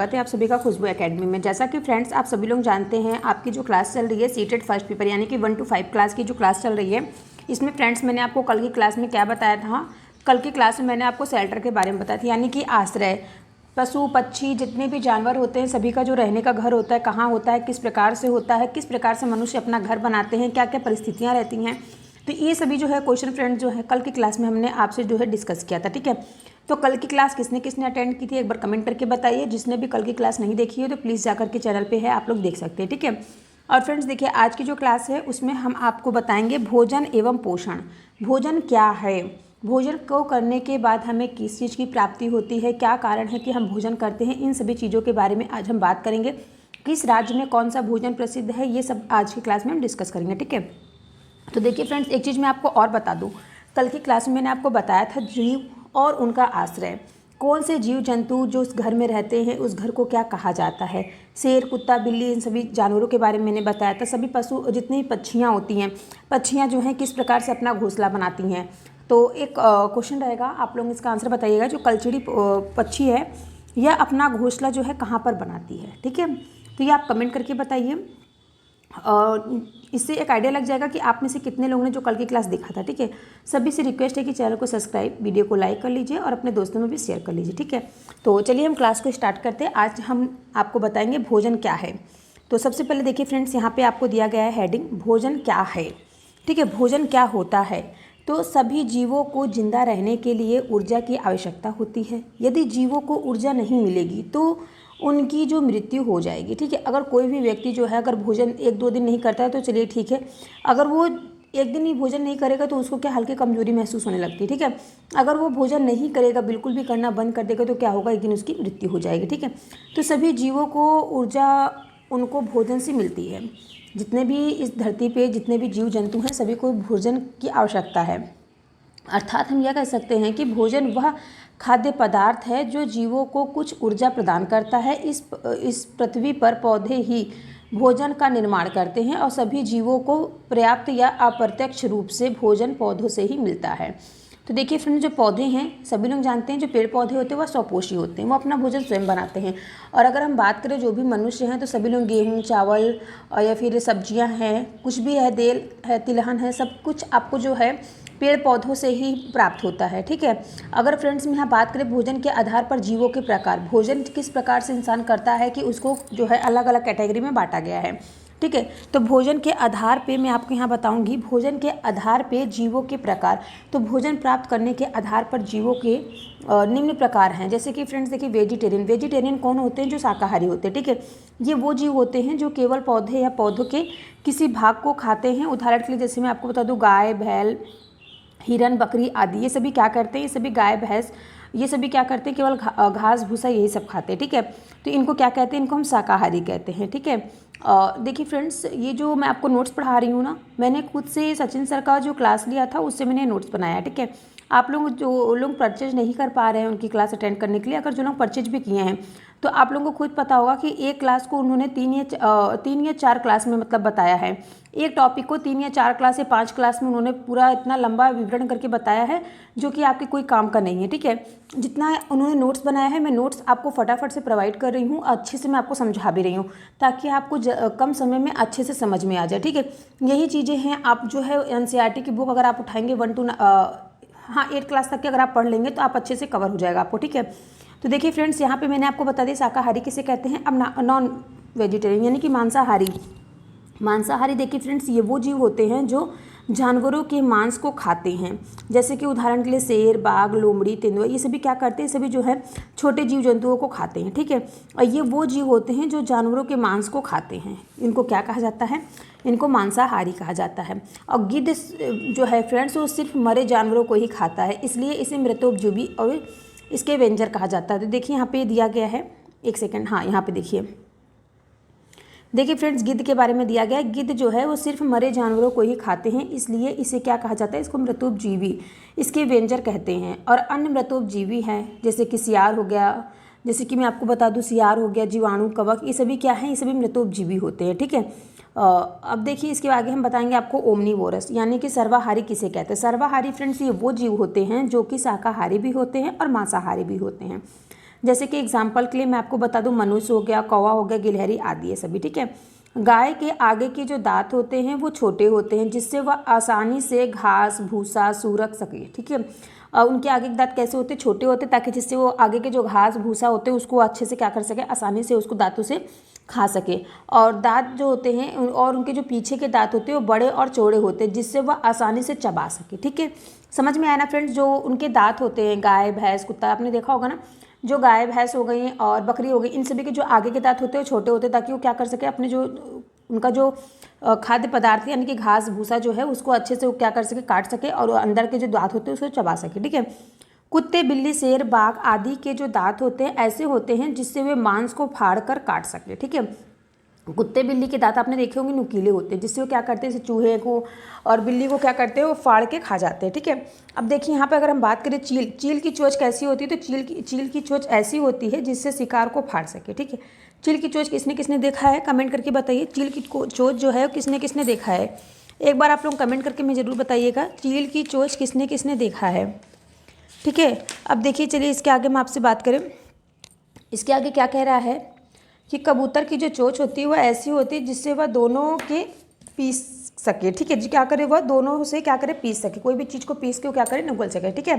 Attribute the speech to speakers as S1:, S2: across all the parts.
S1: स्वागत है आप सभी का खुशबू एकेडमी में। जैसा कि फ्रेंड्स आप सभी लोग जानते हैं, आपकी जो क्लास चल रही है सीटेट फर्स्ट पेपर यानी कि 1 to 5 क्लास की जो क्लास चल रही है, इसमें फ्रेंड्स मैंने आपको कल की क्लास में क्या बताया था। कल की क्लास में मैंने आपको शेल्टर के बारे में बताया था, यानी कि आश्रय, पशु पक्षी जितने भी जानवर होते हैं सभी का जो रहने का घर होता है, कहाँ होता है, किस प्रकार से होता है, किस प्रकार से मनुष्य अपना घर बनाते हैं, क्या क्या परिस्थितियाँ रहती हैं। तो ये सभी जो है क्वेश्चन फ्रेंड्स जो है कल की क्लास में हमने आपसे जो है डिस्कस किया था। ठीक है, तो कल की क्लास किसने किसने अटेंड की थी एक बार कमेंट करके बताइए। जिसने भी कल की क्लास नहीं देखी है तो प्लीज़ जाकर के चैनल पे है, आप लोग देख सकते हैं। ठीक है, और फ्रेंड्स देखिए आज की जो क्लास है उसमें हम आपको बताएंगे भोजन एवं पोषण। भोजन क्या है, भोजन को करने के बाद हमें किस चीज़ की प्राप्ति होती है, क्या कारण है कि हम भोजन करते हैं, इन सभी चीज़ों के बारे में आज हम बात करेंगे। किस राज्य में कौन सा भोजन प्रसिद्ध है, ये सब आज की क्लास में हम डिस्कस करेंगे। ठीक है, तो देखिए फ्रेंड्स एक चीज़ मैं आपको और बता दूं, कल की क्लास में मैंने आपको बताया था जीव और उनका आश्रय। कौन से जीव जंतु जो उस घर में रहते हैं उस घर को क्या कहा जाता है। शेर, कुत्ता, बिल्ली, इन सभी जानवरों के बारे में मैंने बताया था। सभी पशु जितनी पक्षियाँ होती हैं, पक्षियाँ जो हैं किस प्रकार से अपना घोंसला बनाती हैं। तो एक क्वेश्चन रहेगा, आप लोग इसका आंसर बताइएगा। जो कलचड़ी पक्षी है यह अपना घोंसला जो है कहाँ पर बनाती है। ठीक है, तो ये आप कमेंट करके बताइए। इससे एक आइडिया लग जाएगा कि आप में से कितने लोगों ने जो कल की क्लास देखा था। ठीक है, सभी से रिक्वेस्ट है कि चैनल को सब्सक्राइब, वीडियो को लाइक कर लीजिए और अपने दोस्तों में भी शेयर कर लीजिए। ठीक है, तो चलिए हम क्लास को स्टार्ट करते हैं। आज हम आपको बताएंगे भोजन क्या है। तो सबसे पहले देखिए फ्रेंड्स, यहाँ पे आपको दिया गया है हेडिंग भोजन क्या है। ठीक है, भोजन क्या होता है। तो सभी जीवों को जिंदा रहने के लिए ऊर्जा की आवश्यकता होती है। यदि जीवों को ऊर्जा नहीं मिलेगी तो उनकी जो मृत्यु हो जाएगी। ठीक है, अगर कोई भी व्यक्ति जो है अगर भोजन 1-2 दिन नहीं करता है तो चलिए ठीक है, अगर वो एक दिन ही भोजन नहीं करेगा तो उसको क्या हल्की कमजोरी महसूस होने लगती है। ठीक है, अगर वो भोजन नहीं करेगा, बिल्कुल भी करना बंद कर देगा तो क्या होगा, एक दिन उसकी मृत्यु हो जाएगी। ठीक है, तो सभी जीवों को ऊर्जा उनको भोजन से मिलती है। जितने भी इस धरती पे जितने भी जीव जंतु हैं सभी को भोजन की आवश्यकता है। अर्थात हम यह कह सकते हैं कि भोजन वह खाद्य पदार्थ है जो जीवों को कुछ ऊर्जा प्रदान करता है। इस पृथ्वी पर पौधे ही भोजन का निर्माण करते हैं और सभी जीवों को पर्याप्त या अप्रत्यक्ष रूप से भोजन पौधों से ही मिलता है। तो देखिए फ्रेंड, जो पौधे हैं सभी लोग जानते हैं, जो पेड़ पौधे होते हैं वह स्वपोषी होते हैं, वो अपना भोजन स्वयं बनाते हैं। और अगर हम बात करें जो भी मनुष्य हैं तो सभी लोग गेहूँ, चावल या फिर सब्जियां हैं, कुछ भी है, दाल है, तिलहन है, सब कुछ आपको जो है पेड़ पौधों से ही प्राप्त होता है। ठीक है, अगर फ्रेंड्स हम यहाँ बात करें भोजन के आधार पर जीवों के प्रकार, भोजन किस प्रकार से इंसान करता है कि उसको जो है अलग अलग कैटेगरी में बांटा गया है। ठीक है, तो भोजन के आधार पे मैं आपको यहाँ बताऊंगी भोजन के आधार पे जीवों के प्रकार। तो भोजन प्राप्त करने के आधार पर जीवों के निम्न प्रकार हैं। जैसे कि फ्रेंड्स देखिए वेजिटेरियन, वेजिटेरियन कौन होते हैं, जो शाकाहारी होते हैं। ठीक है, ये वो जीव होते हैं जो केवल पौधे या पौधों के किसी भाग को खाते हैं। उदाहरण के लिए जैसे मैं आपको बता दूँ, गाय, बैल, हिरन, बकरी आदि, ये सभी क्या करते हैं, ये सभी गाय, भैंस, ये सभी क्या करते हैं, केवल घास भूसा यही सब खाते हैं। ठीक है, तो इनको क्या कहते हैं, इनको हम शाकाहारी कहते हैं। ठीक है, देखिए फ्रेंड्स, ये जो मैं आपको नोट्स पढ़ा रही हूँ ना, मैंने खुद से सचिन सर का जो क्लास लिया था उससे मैंने नोट्स बनाया। ठीक है, आप लोग जो लोग परचेज नहीं कर पा रहे हैं उनकी क्लास अटेंड करने के लिए, अगर जो लोग परचेज भी किए हैं तो आप लोगों को खुद पता होगा कि एक क्लास को उन्होंने 3 या 4 क्लास में मतलब बताया है। एक टॉपिक को 3 या 4 क्लास या 5 क्लास में उन्होंने पूरा इतना लंबा विवरण करके बताया है, जो कि आपके कोई काम का नहीं है। ठीक है, जितना उन्होंने नोट्स बनाया है, मैं नोट्स आपको फटाफट से प्रोवाइड कर रही हूँ, अच्छे से मैं आपको समझा भी रही हूँ ताकि आपको कम समय में अच्छे से समझ में आ जाए। ठीक है, यही चीज़ें हैं। आप जो है NCERT की बुक अगर आप उठाएंगे 1 to 8 क्लास तक के अगर आप पढ़ लेंगे तो आप अच्छे से कवर हो जाएगा आपको। ठीक है, तो देखिए फ्रेंड्स, यहाँ पे मैंने आपको बता दिया शाकाहारी किसे कहते हैं। अब नॉन वेजिटेरियन यानी कि मांसाहारी। मांसाहारी देखिए फ्रेंड्स, ये वो जीव होते हैं जो जानवरों के मांस को खाते हैं। जैसे कि उदाहरण के लिए शेर, बाघ, लोमड़ी, तेंदुआ, ये सभी क्या करते हैं, सभी जो है छोटे जीव जंतुओं को खाते हैं। ठीक है, और ये वो जीव होते हैं जो जानवरों के मांस को खाते हैं। इनको क्या कहा जाता है, इनको मांसाहारी कहा जाता है। और गिद्ध जो है फ्रेंड्स वो सिर्फ मरे जानवरों को ही खाता है, इसलिए इसे मृतोपजीवी और इसके वेंजर कहा जाता है। तो देखिए यहाँ पे दिया गया है, एक सेकंड, हाँ यहाँ पे देखिए फ्रेंड्स, गिद्ध के बारे में दिया गया है। गिद्ध जो है वो सिर्फ मरे जानवरों को ही खाते हैं, इसलिए इसे क्या कहा जाता है, इसको मृतोपजीवी, इसके वेंजर कहते हैं। और अन्य मृतोपजीवी हैं जैसे कि सियार हो गया, जैसे कि मैं आपको बता दूं सियार हो गया, जीवाणु, कवक, ये सभी क्या हैं, ये सभी मृतोपजीवी होते हैं। ठीक है, अब देखिए इसके आगे हम बताएंगे आपको ओमनीवोरस यानी कि सर्वाहारी किसे कहते हैं। सर्वाहारी फ्रेंड्स ये वो जीव होते हैं जो कि शाकाहारी भी होते हैं और मांसाहारी भी होते हैं। जैसे कि एग्जाम्पल के लिए मैं आपको बता दूं, मनुष्य हो गया, कौवा हो गया, गिलहरी आदि है सभी, ठीक है। गाय के आगे के जो दांत होते हैं वो छोटे होते हैं, जिससे वह आसानी से घास भूसा सूरख सके, ठीक है। उनके आगे के दांत कैसे होते हैं, छोटे होते हैं, ताकि जिससे वो आगे के जो घास भूसा होते हैं उसको अच्छे से क्या कर सके, आसानी से उसको दांतों से खा सके। और दांत जो होते हैं और उनके जो पीछे के दांत होते हैं वो बड़े और चौड़े होते हैं, जिससे वह आसानी से चबा सके, ठीक है। समझ में आया ना फ्रेंड्स। जो उनके दांत होते हैं, गाय भैंस कुत्ता, आपने देखा होगा ना, जो गाय भैंस हो गई और बकरी हो गई, इन सभी के जो आगे के दांत होते हैं वो छोटे होते हैं, ताकि वो क्या कर सके, अपने जो उनका जो खाद्य पदार्थ यानी कि घास भूसा जो है उसको अच्छे से वो क्या कर सके, काट सके, और अंदर के जो दांत होते हैं उसको चबा सके, ठीक है। कुत्ते, बिल्ली, शेर, बाघ आदि के जो दांत होते हैं ऐसे होते हैं जिससे वे मांस को फाड़ कर काट सके, ठीक है। कुत्ते बिल्ली के दांत आपने देखे होंगे नुकीले होते हैं, जिससे वो क्या करते हैं, जैसे चूहे को और बिल्ली को क्या करते हैं, वो फाड़ के खा जाते हैं, ठीक है। अब देखिए यहाँ पे अगर हम बात करें चील की चोंच कैसी होती है, तो चील की चोंच ऐसी होती है जिससे शिकार को फाड़ सके, ठीक है। चील की चोंच किसने किसने देखा है, कमेंट करके बताइए। चील की चोंच जो है किसने किसने देखा है, एक बार आप लोग कमेंट करके मैं ज़रूर बताइएगा, चील की चोंच किसने किसने देखा है, ठीक है। अब देखिए, चलिए इसके आगे हम आपसे बात करें, इसके आगे क्या कह रहा है कि कबूतर की जो चोंच होती है वह ऐसी होती है जिससे वह दोनों के पीस सके, ठीक है जी। क्या करे, वह दोनों से क्या करे, पीस सके, कोई भी चीज़ को पीस के वो क्या करे, निगल सके, ठीक है।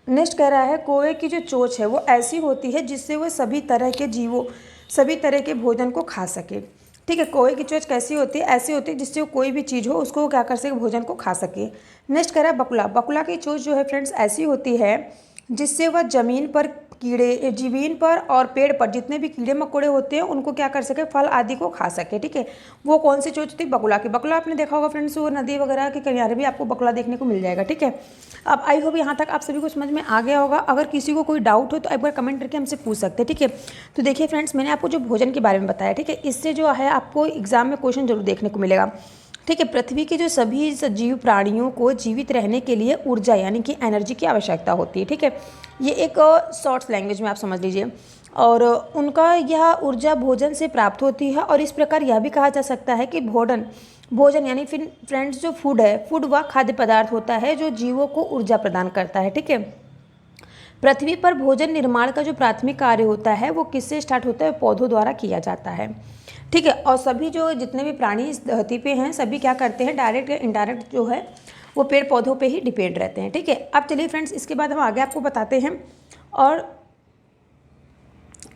S1: नेक्स्ट कह रहा है कौवे की जो चोंच है वो ऐसी होती है जिससे वह सभी तरह के जीवों, सभी तरह के भोजन को खा सके, ठीक है। कौवे की चोंच कैसी होती है, ऐसी होती है जिससे वो कोई भी चीज़ हो उसको वो क्या कर सके, भोजन को खा सके। नेक्स्ट कह रहा है बकुला की चोंच जो है फ्रेंड्स ऐसी होती है जिससे वह ज़मीन पर और पेड़ पर जितने भी कीड़े मकोड़े होते हैं उनको क्या कर सके, फल आदि को खा सके, ठीक है। वो कौन सी चोंच थी, बकुला की। बकुला आपने देखा होगा फ्रेंड्स, वो नदी वगैरह के किनारे भी आपको बकुला देखने को मिल जाएगा, ठीक है। अब आई होप यहाँ तक आप सभी को समझ में आ गया होगा। अगर किसी को कोई डाउट हो तो एक बार कमेंट करके हमसे पूछ सकते हैं, ठीक है। तो देखिए फ्रेंड्स, मैंने आपको जो भोजन के बारे में बताया, ठीक है, इससे जो है आपको एग्जाम में क्वेश्चन जरूर देखने को मिलेगा, ठीक है। पृथ्वी के जो सभी सजीव प्राणियों को जीवित रहने के लिए ऊर्जा यानी कि एनर्जी की आवश्यकता होती है, ठीक है। ये एक शॉर्ट्स लैंग्वेज में आप समझ लीजिए, और उनका यह ऊर्जा भोजन से प्राप्त होती है। और इस प्रकार यह भी कहा जा सकता है कि भोजन यानी फिर फ्रेंड्स जो फूड है, फूड वह खाद्य पदार्थ होता है जो जीवों को ऊर्जा प्रदान करता है, ठीक है। पृथ्वी पर भोजन निर्माण का जो प्राथमिक कार्य होता है वो किससे स्टार्ट होता है, पौधों द्वारा किया जाता है, ठीक है। और सभी जो जितने भी प्राणी इस धरती पे हैं सभी क्या करते हैं, डायरेक्ट या इनडायरेक्ट जो है वो पेड़ पौधों पे ही डिपेंड रहते हैं, ठीक है। अब चलिए फ्रेंड्स, इसके बाद हम आगे आपको बताते हैं। और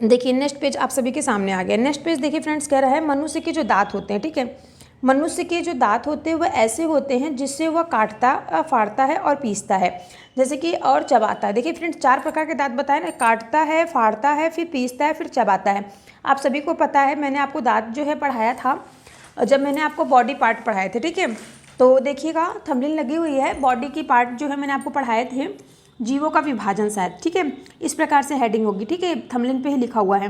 S1: देखिए नेक्स्ट पेज आप सभी के सामने आ गया। नेक्स्ट पेज देखिए फ्रेंड्स, कह रहा है मनुष्य के जो दांत होते हैं, ठीक है, मनुष्य के जो दांत होते हैं वह ऐसे होते हैं जिससे वह काटता, फाड़ता है और पीसता है, जैसे कि और चबाता है। देखिए फ्रेंड्स, 4 प्रकार के दांत बताए ना, काटता है, फाड़ता है, फिर पीसता है, फिर चबाता है। आप सभी को पता है, मैंने आपको दांत जो है पढ़ाया था जब मैंने आपको बॉडी पार्ट पढ़ाए थे, ठीक है। तो देखिएगा थंबनेल लगी हुई है, बॉडी की पार्ट जो है मैंने आपको पढ़ाए थे, जीवों का विभाजन शायद, ठीक है, इस प्रकार से हेडिंग होगी, ठीक है, थंबनेल पे ही लिखा हुआ है।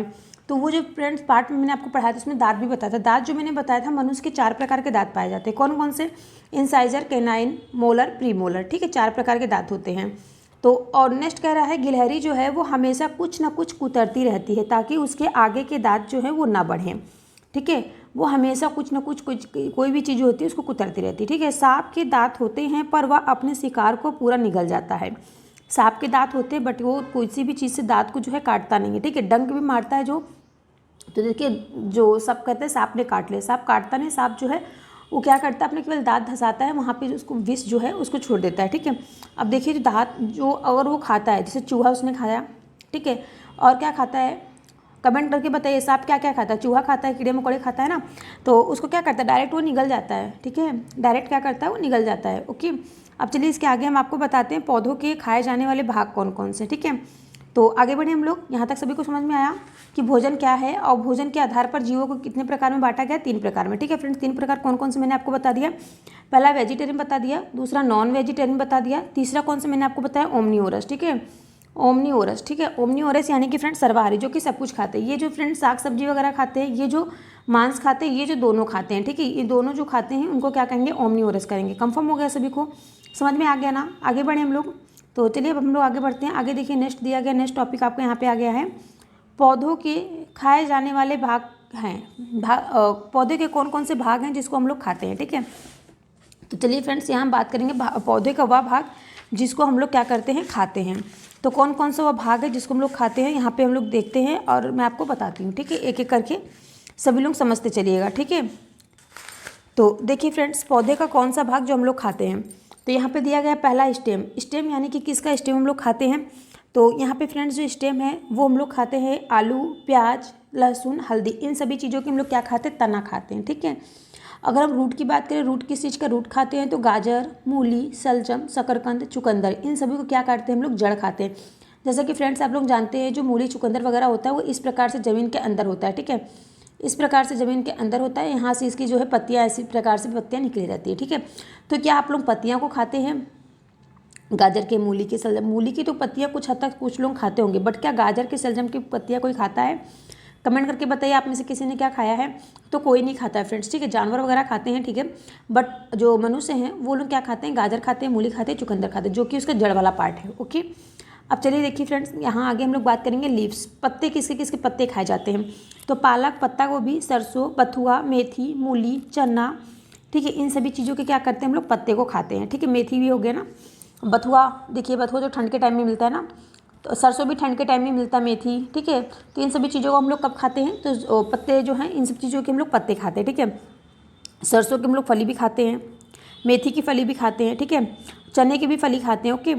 S1: तो वो जो फ्रेंड्स पार्ट में मैंने आपको पढ़ाया था उसमें दांत भी बताया था। दांत जो मैंने बताया था, मनुष्य के 4 प्रकार के दांत पाए जाते हैं। कौन कौन से, इंसाइजर, कैनाइन, मोलर, प्रीमोलर, ठीक है, 4 प्रकार के दांत होते हैं। तो और नेक्स्ट कह रहा है गिलहरी जो है वो हमेशा कुछ ना कुछ कुतरती रहती है ताकि उसके आगे के दांत जो है वो ना बढ़ें, ठीक है। वो हमेशा कुछ ना कुछ कोई भी चीज़ होती है उसको कुतरती रहती है, ठीक है। सांप के दांत होते हैं पर वह अपने शिकार को पूरा निगल जाता है। सांप के दांत होते हैं बट वो किसी भी चीज़ से दांत को जो है काटता नहीं है, ठीक है। डंक भी मारता है जो, तो देखिए जो सब कहते हैं सांप ने काट लिया, सांप काटता नहीं, सांप जो है वो क्या करता है, अपने केवल दांत धंसाता है, वहाँ पे उसको विष जो है उसको छोड़ देता है, ठीक है। अब देखिए जो दांत जो अगर वो खाता है, जैसे चूहा उसने खाया, ठीक है, और क्या खाता है, कमेंट करके बताइए, सांप क्या क्या खाता है, चूहा खाता है, कीड़े मकोड़े खाता है ना, तो उसको क्या करता है, डायरेक्ट वो निगल जाता है, ठीक है, डायरेक्ट क्या करता है, वो निगल जाता है, ओके। अब चलिए इसके आगे हम आपको बताते हैं पौधों के खाए जाने वाले भाग कौन कौन से, ठीक है। तो आगे बढ़े हम लोग, यहाँ तक सभी को समझ में आया कि भोजन क्या है और भोजन के आधार पर जीवों को कितने प्रकार में बांटा गया, 3 प्रकार में, ठीक है फ्रेंड्स। 3 प्रकार कौन कौन से मैंने आपको बता दिया, पहला वेजिटेरियन बता दिया, दूसरा नॉन वेजिटेरियन बता दिया, तीसरा कौन सा मैंने आपको बताया, ओमनीओरस, ठीक है, ओमनीओरस, ठीक है। ओमनीओरस यानी कि फ्रेंड्स सर्वाहारी, जो कि सब कुछ खाते हैं। ये जो फ्रेंड्स साग सब्जी वगैरह खाते हैं, ये जो मांस खाते हैं, ये जो दोनों खाते हैं, ठीक है, ये दोनों जो खाते हैं उनको क्या कहेंगे, ओमनीओरस करेंगे। कंफर्म हो गया सभी को, समझ में आ गया ना। आगे बढ़े हम लोग, तो चलिए अब हम लोग आगे बढ़ते हैं। आगे देखिए नेक्स्ट दिया गया, नेक्स्ट टॉपिक आपको यहाँ पे आ गया है, पौधों के खाए जाने वाले भाग हैं, पौधे के कौन कौन से भाग हैं जिसको हम लोग खाते हैं, ठीक है। तो चलिए फ्रेंड्स यहाँ हम बात करेंगे पौधे का वह भाग जिसको हम लोग क्या करते हैं, खाते हैं। तो कौन कौन सा वो भाग है जिसको हम लोग खाते हैं, यहाँ पे हम लोग देखते हैं और मैं आपको बताती हूँ, ठीक है। एक एक करके सभी लोग समझते चलिएगा, ठीक है। तो देखिए फ्रेंड्स, पौधे का कौन सा भाग जो हम लोग खाते हैं, तो यहाँ पे दिया गया है पहला स्टेम। स्टेम यानी कि किसका स्टेम हम लोग खाते हैं, तो यहाँ पे फ्रेंड्स जो स्टेम है वो हम लोग खाते हैं आलू, प्याज, लहसुन, हल्दी, इन सभी चीज़ों की हम लोग क्या खाते हैं, तना खाते हैं, ठीक है। अगर हम रूट की बात करें, रूट किस चीज़ का रूट खाते हैं, तो गाजर, मूली, सलजम, शकरकंद, चुकंदर, इन सभी को क्या करते हैं हम लोग, जड़ खाते हैं। जैसा कि फ्रेंड्स आप लोग जानते हैं जो मूली, चुकंदर वगैरह होता है वो इस प्रकार से ज़मीन के अंदर होता है, ठीक है। इस प्रकार से ज़मीन के अंदर होता है, यहाँ से इसकी जो है पत्तियाँ ऐसी प्रकार से पत्तियाँ निकली रहती है, ठीक है। तो क्या आप लोग पत्तियाँ को खाते हैं, गाजर के, मूली के, सलजम, मूली की तो पत्तियाँ कुछ हद तक कुछ लोग खाते होंगे, बट क्या गाजर के, सलजम की पत्तियाँ कोई खाता है? कमेंट करके बताइए आप में से किसी ने क्या खाया है। तो कोई नहीं खाता है फ्रेंड्स, ठीक है। जानवर वगैरह खाते हैं, ठीक है, बट जो मनुष्य हैं वो लोग क्या खाते हैं, गाजर खाते हैं, मूली खाते हैं, चुकंदर खाते हैं, जो कि उसका जड़ वाला पार्ट है, ओके। अब चलिए देखिए फ्रेंड्स, यहाँ आगे हम लोग बात करेंगे लीव्स, पत्ते किसके किसके पत्ते खाए जाते हैं, तो पालक, पत्ता गोभी, सरसों, बथुआ, मेथी, मूली, चना, ठीक है, इन सभी चीज़ों के क्या करते हैं हम लोग, पत्ते को खाते हैं, ठीक है। मेथी भी हो गया ना, बथुआ, देखिए बथुआ जो ठंड के टाइम में मिलता है ना, तो सरसों भी ठंड के टाइम में मिलता है, मेथी, ठीक है। तो इन सभी चीज़ों को हम लोग कब खाते हैं, तो पत्ते जो हैं इन सब चीज़ों के हम लोग पत्ते खाते हैं, ठीक है। सरसों की हम लोग फली भी खाते हैं, मेथी की फली भी खाते हैं, ठीक है, चने की भी फली खाते हैं, ओके।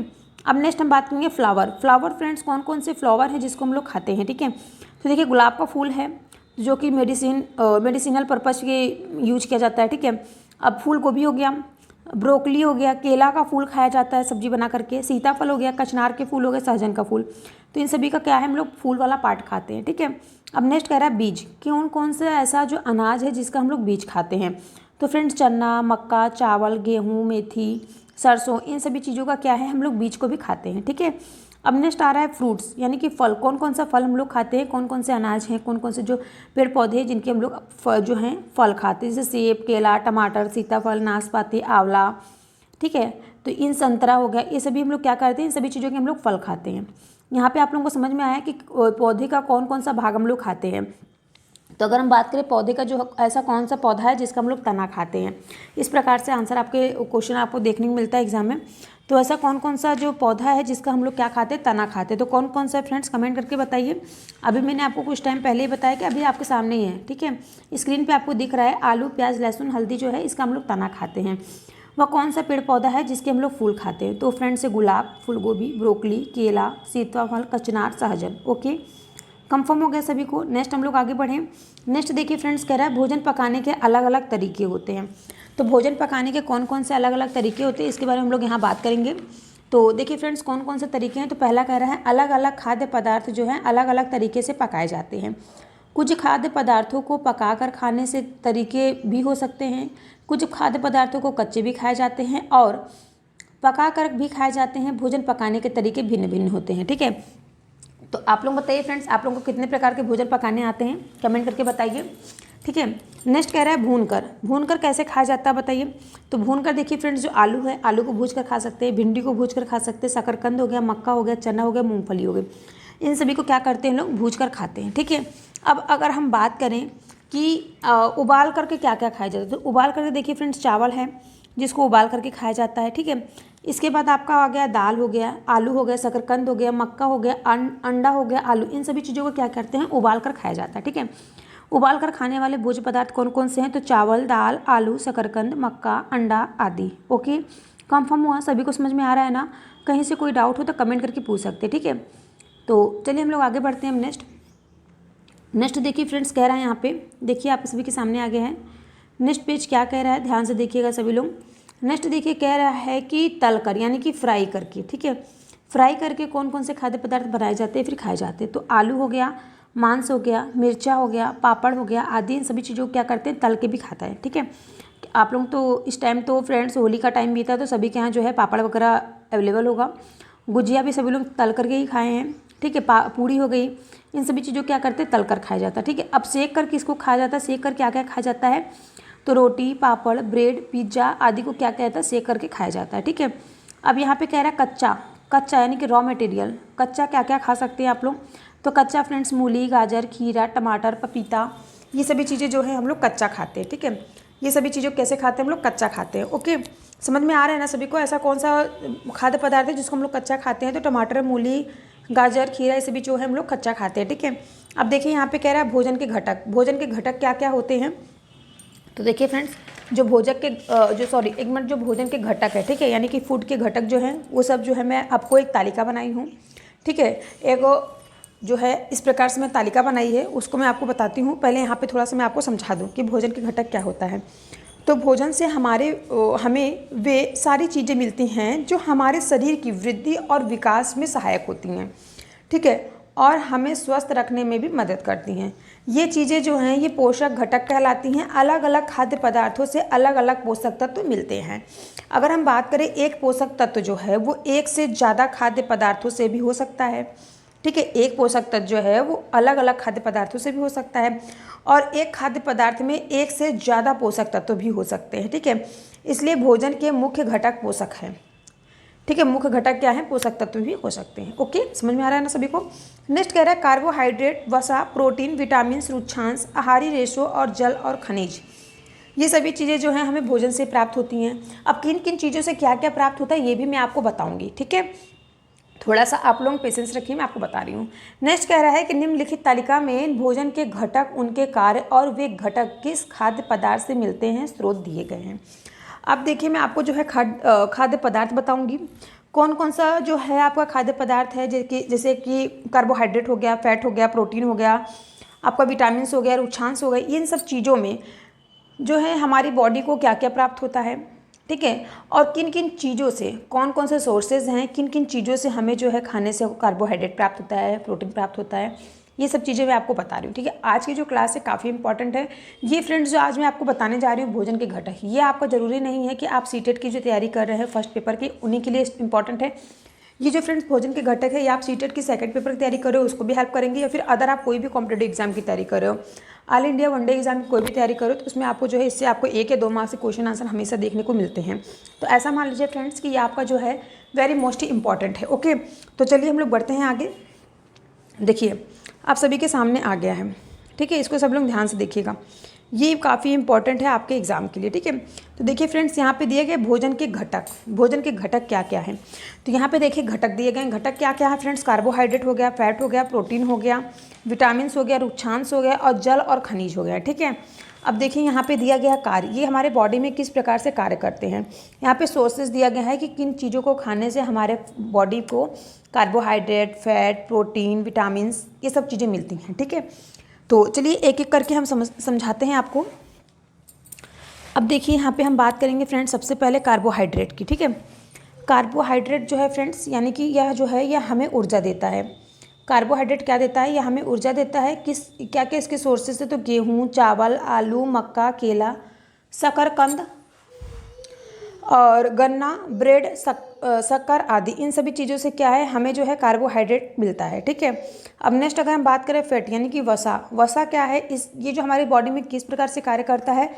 S1: अब नेक्स्ट हम बात करेंगे फ्लावर। फ्लावर फ्रेंड्स कौन कौन से फ्लावर हैं जिसको हम लोग खाते हैं, ठीक है। तो देखिए गुलाब का फूल है जो कि मेडिसिनल पर्पज़ के यूज किया जाता है, ठीक है। अब फूल गोभी हो गया, ब्रोकली हो गया, केला का फूल खाया जाता है सब्जी बना करके, सीताफल हो गया, कचनार के फूल हो गए, सहजन का फूल, तो इन सभी का क्या है, हम लोग फूल वाला पार्ट खाते हैं, ठीक है। अब नेक्स्ट कह रहा है बीज, कौन कौन सा ऐसा जो अनाज है जिसका हम लोग बीज खाते हैं, तो फ्रेंड्स चना, मक्का, चावल, गेहूँ, मेथी, सरसों, इन सभी चीज़ों का क्या है, हम लोग बीज को भी खाते हैं, ठीक है। अब नेक्स्ट आ रहा है फ्रूट्स, यानी कि फल, कौन कौन सा फल हम लोग खाते हैं, कौन कौन से अनाज हैं, कौन कौन से जो पेड़ पौधे हैं जिनके हम लोग जो हैं फल खाते हैं, जैसे सेब, केला, टमाटर, सीताफल, नाशपाती, आंवला, ठीक है। तो इन संतरा हो गया, ये सभी हम लोग क्या करते हैं, इन सभी चीज़ों के हम लोग फल खाते हैं। यहाँ पे आप लोगों को समझ में आया कि पौधे का कौन कौन सा भाग हम लोग खाते हैं। तो अगर हम बात करें पौधे का, जो ऐसा कौन सा पौधा है जिसका हम लोग तना खाते हैं, इस प्रकार से आंसर आपके क्वेश्चन आपको देखने को मिलता है एग्जाम में। तो ऐसा कौन कौन सा जो पौधा है जिसका हम लोग क्या खाते हैं, तना खाते हैं, तो कौन कौन सा फ्रेंड्स कमेंट करके बताइए। अभी मैंने आपको कुछ टाइम पहले ही बताया कि अभी आपके सामने ही है, ठीक है, स्क्रीन पर आपको दिख रहा है, आलू, प्याज, लहसुन, हल्दी जो है इसका हम लोग तना खाते हैं। वह कौन सा पेड़ पौधा है जिसके हम लोग फूल खाते हैं, तो फ्रेंड्स से गुलाब, फूलगोभी, ब्रोकली, केला, सीताफल, कचनार, सहजन, ओके। कंफर्म हो गया सभी को। नेक्स्ट हम लोग आगे बढ़ें। नेक्स्ट देखिए फ्रेंड्स, कह रहा है भोजन पकाने के अलग अलग तरीके होते हैं, तो भोजन पकाने के कौन कौन से अलग अलग तरीके होते हैं इसके बारे में हम लोग यहाँ बात करेंगे। तो देखिए फ्रेंड्स कौन कौन से तरीके हैं, तो पहला कह रहा है अलग अलग खाद्य पदार्थ जो हैं अलग अलग तरीके से पकाए जाते हैं। कुछ खाद्य पदार्थों को पकाकर खाने से तरीके भी हो सकते हैं, कुछ खाद्य पदार्थों को कच्चे भी खाए जाते हैं और पकाकर भी खाए जाते हैं। भोजन पकाने के तरीके भिन्न भिन्न होते हैं, ठीक है। तो आप लोग बताइए फ्रेंड्स, आप लोगों को कितने प्रकार के भोजन पकाने आते हैं, कमेंट करके बताइए, ठीक है। नेक्स्ट कह रहा है भूनकर कैसे खाया जाता है बताइए। तो भूनकर देखिए फ्रेंड्स, जो आलू है, आलू को भूज कर खा सकते हैं, भिंडी को भूज कर खा सकते हैं, शकरकंद हो गया, मक्का हो गया, चना हो गया, मूंगफली हो गई, इन सभी को क्या करते हैं लोग, भूज कर खाते हैं, ठीक है। अब अगर हम बात करें कि उबाल करके क्या क्या खाया जाता है, तो उबाल करके देखिए फ्रेंड्स चावल है जिसको उबाल करके खाया जाता है, ठीक है। इसके बाद आपका आ गया दाल हो गया, आलू हो गया, शकरकंद हो गया, मक्का हो गया, अंडा हो गया, आलू, इन सभी चीज़ों को क्या करते हैं, उबाल कर खाया जाता है, ठीक है। उबाल कर खाने वाले भोज्य पदार्थ कौन कौन से हैं, तो चावल, दाल, आलू, शकरकंद, मक्का, अंडा आदि, ओके। कंफर्म हुआ, सभी को समझ में आ रहा है ना। कहीं से कोई डाउट हो तो कमेंट करके पूछ सकते हैं, ठीक है। तो चलिए हम लोग आगे बढ़ते हैं। हम नेक्स्ट देखिए फ्रेंड्स, कह रहा है यहाँ पे, देखिए आप सभी के सामने आगे हैं। नेक्स्ट पेज क्या कह रहा है, ध्यान से देखिएगा सभी लोग। नेक्स्ट देखिए कह रहा है कि तलकर यानी कि फ्राई करके, ठीक है। फ्राई करके कौन कौन से खाद्य पदार्थ बनाए जाते हैं फिर खाए जाते हैं, तो आलू हो गया, मांस हो गया, मिर्चा हो गया, पापड़ हो गया आदि, इन सभी चीज़ों को क्या करते हैं, तल के भी खाता है, ठीक है। आप लोग तो इस टाइम तो फ्रेंड्स होली का टाइम बीता तो सभी के यहाँ जो है पापड़ वगैरह अवेलेबल होगा, गुजिया भी सभी लोग तल करके ही खाए हैं, ठीक है। पूड़ी हो गई, इन सभी चीज़ों को क्या करते हैं, तल कर खाया जाता है, ठीक है। अब सेक कर किसको खाया जाता है, सेक कर क्या क्या खाया जाता है, तो रोटी, पापड़, ब्रेड, पिज्ज़ा आदि को क्या कहता है, सेक करके खाया जाता है, ठीक है। अब यहाँ पे कह रहा है कच्चा यानी कि रॉ मटेरियल, कच्चा क्या क्या खा सकते हैं आप लोग, तो कच्चा फ्रेंड्स मूली, गाजर, खीरा, टमाटर, पपीता, ये सभी चीज़ें जो है हम लोग कच्चा खाते हैं, ठीक है। ये सभी चीज़ों कैसे खाते हैं हम लोग, कच्चा खाते हैं, ओके। समझ में आ रहा है ना सभी को? ऐसा कौन सा खाद्य पदार्थ है जिसको हम लोग कच्चा खाते हैं? तो टमाटर, मूली, गाजर, खीरा, ये सभी जो है हम लोग कच्चा खाते हैं, ठीक है। अब देखिए यहाँ पे कह रहा है भोजन के घटक। भोजन के घटक क्या क्या होते हैं? तो देखिए फ्रेंड्स, जो एक मिनट, जो भोजन के घटक है, ठीक है, यानी कि फूड के घटक जो हैं वो सब जो है मैं आपको एक तालिका बनाई हूँ, ठीक है। एक जो है इस प्रकार से मैं तालिका बनाई है, उसको मैं आपको बताती हूँ। पहले यहाँ पे थोड़ा सा मैं आपको समझा दूँ कि भोजन के घटक क्या होता है। तो भोजन से हमें वे सारी चीज़ें मिलती हैं जो हमारे शरीर की वृद्धि और विकास में सहायक होती हैं, ठीक है, और हमें स्वस्थ रखने में भी मदद करती हैं। ये चीज़ें जो हैं ये पोषक घटक कहलाती हैं। अलग अलग खाद्य पदार्थों से अलग अलग पोषक तत्व मिलते हैं। अगर हम बात करें, एक पोषक तत्व जो है वो एक से ज़्यादा खाद्य पदार्थों से भी हो सकता है, ठीक है। एक पोषक तत्व जो है वो अलग अलग खाद्य पदार्थों से भी हो सकता है, और एक खाद्य पदार्थ में एक से ज़्यादा पोषक तत्व भी हो सकते हैं, ठीक है। इसलिए भोजन के मुख्य घटक पोषक हैं, ठीक है। मुख्य घटक क्या है? पोषक तत्व भी हो सकते हैं। ओके, समझ में आ रहा है ना सभी को? नेक्स्ट कह रहा है कार्बोहाइड्रेट, वसा, प्रोटीन, विटामिन, रूक्षांश, आहारी रेशो और जल और खनिज। ये सभी चीज़ें जो हैं हमें भोजन से प्राप्त होती हैं। अब किन किन चीज़ों से क्या क्या प्राप्त होता है ये भी मैं आपको बताऊंगी, ठीक है। थोड़ा सा आप लोग पेशेंस रखिए, मैं आपको बता रही हूँ। नेक्स्ट कह रहा है कि निम्नलिखित तालिका में भोजन के घटक, उनके कार्य और वे घटक किस खाद्य पदार्थ से मिलते हैं स्रोत दिए गए हैं। अब देखिए मैं आपको जो है खाद्य पदार्थ बताऊंगी। कौन कौन सा जो है आपका खाद्य पदार्थ है, जैसे कि कार्बोहाइड्रेट हो गया, फैट हो गया, प्रोटीन हो गया, आपका विटामिन हो गया, रूक्षांश हो गया। इन सब चीज़ों में जो है हमारी बॉडी को क्या क्या प्राप्त होता है, ठीक है, और किन किन चीज़ों से, कौन कौन से सोर्सेज हैं, किन किन चीज़ों से हमें जो है खाने से कार्बोहाइड्रेट प्राप्त होता है, प्रोटीन प्राप्त होता है, ये सब चीज़ें मैं आपको बता रही हूँ, ठीक है। आज की जो क्लास है काफ़ी इंपॉर्टेंट है। ये फ्रेंड्स जो आज मैं आपको बताने जा रही हूँ भोजन के घटक, ये आपका ज़रूरी नहीं है कि आप सीटेट की जो तैयारी कर रहे हैं फर्स्ट पेपर की, उन्हीं के लिए इंपॉर्टेंट है। ये जो फ्रेंड्स भोजन के घटक है, ये आप सीटेट की सेकंड पेपर की तैयारी कर रहे हो उसको भी हेल्प करेंगे, या फिर अदर आप कोई भी कॉम्पिटेटिव एग्जाम की तैयारी कर रहे हो, ऑल इंडिया वनडे एग्जाम की कोई भी तैयारी करो, तो उसमें आपको जो है इससे आपको 1 या 2 मार्क्स से क्वेश्चन आंसर हमेशा देखने को मिलते हैं। तो ऐसा मान लीजिए फ्रेंड्स कि ये आपका जो है वेरी मोस्ट इंपॉर्टेंट है। ओके, तो चलिए हम लोग बढ़ते हैं आगे। देखिए आप सभी के सामने आ गया है, ठीक है, इसको सब लोग ध्यान से देखिएगा, ये काफ़ी इंपॉर्टेंट है आपके एग्जाम के लिए, ठीक है। तो देखिए फ्रेंड्स यहाँ पे दिए गए भोजन के घटक, भोजन के घटक क्या क्या हैं। तो यहाँ पे देखिए घटक दिए गए, घटक क्या क्या है फ्रेंड्स? कार्बोहाइड्रेट हो गया, फैट हो गया, प्रोटीन हो गया, विटामिन हो गया, रूक्षांश हो गया, और जल और खनिज हो गया, ठीक है। अब देखिए यहाँ पे दिया गया कार्य, ये हमारे बॉडी में किस प्रकार से कार्य करते हैं। यहाँ पे सोर्सेज दिया गया है कि किन चीज़ों को खाने से हमारे बॉडी को कार्बोहाइड्रेट, फैट, प्रोटीन, विटामिन, ये सब चीज़ें मिलती हैं, ठीक है। तो चलिए एक एक करके हम समझाते हैं आपको। अब देखिए यहाँ पे हम बात करेंगे फ्रेंड्स सबसे पहले कार्बोहाइड्रेट की, ठीक है। कार्बोहाइड्रेट जो है फ्रेंड्स, यानी कि यह जो है यह हमें ऊर्जा देता है। कार्बोहाइड्रेट क्या देता है? यह हमें ऊर्जा देता है। किस क्या क्या इसके सोर्सेज है? तो गेहूँ, चावल, आलू, मक्का, केला, शकरकंद और गन्ना, ब्रेड, शक्कर आदि, इन सभी चीज़ों से क्या है हमें जो है कार्बोहाइड्रेट मिलता है, ठीक है। अब नेक्स्ट अगर हम बात करें फैट यानी कि वसा, वसा क्या है? ये जो हमारी बॉडी में किस प्रकार से कार्य करता है,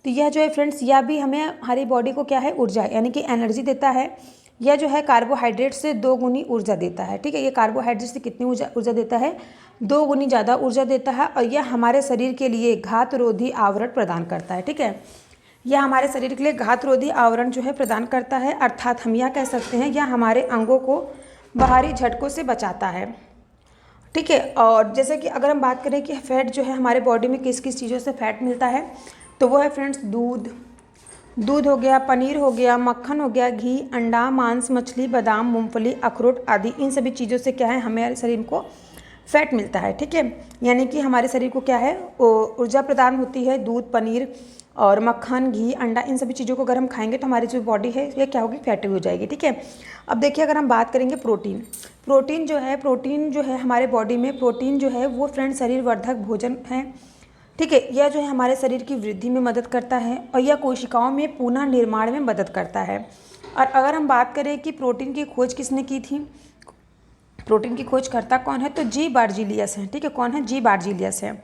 S1: तो यह जो है फ्रेंड्स यह भी हमें हमारी बॉडी को क्या है ऊर्जा यानी कि एनर्जी देता है। यह जो है कार्बोहाइड्रेट से 2 गुनी ऊर्जा देता है, ठीक है। ये कार्बोहाइड्रेट से कितनी ऊर्जा देता है? 2 गुनी ज़्यादा ऊर्जा देता है, और यह हमारे शरीर के लिए घातरोधी आवरण प्रदान करता है, ठीक है। यह हमारे शरीर के लिए घातरोधी आवरण जो है प्रदान करता है, अर्थात हम यह कह सकते हैं यह हमारे अंगों को बाहरी झटकों से बचाता है, ठीक है। और जैसे कि अगर हम बात करें कि फैट जो है हमारे बॉडी में किस किस चीज़ों से फैट मिलता है, तो वो है फ्रेंड्स दूध हो गया, पनीर हो गया, मक्खन हो गया, घी, अंडा, मांस, मछली, बादाम, मूंगफली, अखरोट आदि, इन सभी चीज़ों से क्या है हमारे शरीर को फैट मिलता है, ठीक है। यानी कि हमारे शरीर को क्या है ऊर्जा प्रदान होती है। दूध, पनीर और मक्खन, घी, अंडा, इन सभी चीज़ों को अगर हम खाएंगे तो हमारी जो बॉडी है ये क्या होगी? फैटी हो जाएगी, ठीक है। अब देखिए अगर हम बात करेंगे प्रोटीन जो है हमारे बॉडी में प्रोटीन जो है वो फ्रेंड शरीर वर्धक भोजन है, ठीक है। यह जो है हमारे शरीर की वृद्धि में मदद करता है, और यह कोशिकाओं में पुनः निर्माण में मदद करता है। और अगर हम बात करें कि प्रोटीन की खोज किसने की थी, प्रोटीन की खोज करता कौन है? तो जी बार्जीलियस है, ठीक है। कौन है? जी बार्जीलियस है।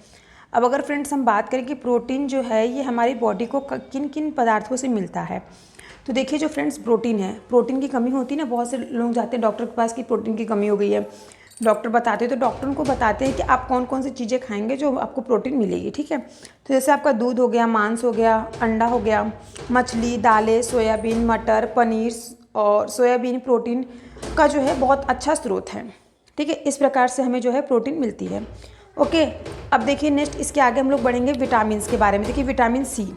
S1: अब अगर फ्रेंड्स हम बात करें कि प्रोटीन जो है ये हमारी बॉडी को किन किन पदार्थों से मिलता है, तो देखिए जो फ्रेंड्स प्रोटीन है, प्रोटीन की कमी होती है ना, बहुत से लोग जाते हैं डॉक्टर के पास कि प्रोटीन की कमी हो गई है, डॉक्टर बताते हैं तो डॉक्टर उनको बताते हैं कि आप कौन कौन सी चीज़ें खाएंगे जो आपको प्रोटीन मिलेगी, ठीक है। तो जैसे आपका दूध हो गया, मांस हो गया, अंडा हो गया, मछली, दालें, सोयाबीन, मटर, पनीर और सोयाबीन प्रोटीन का जो है बहुत अच्छा स्रोत है, ठीक है। इस प्रकार से हमें जो है प्रोटीन मिलती है। ओके, अब देखिए नेक्स्ट इसके आगे हम लोग बढ़ेंगे विटामिन के बारे में। देखिए विटामिन सी,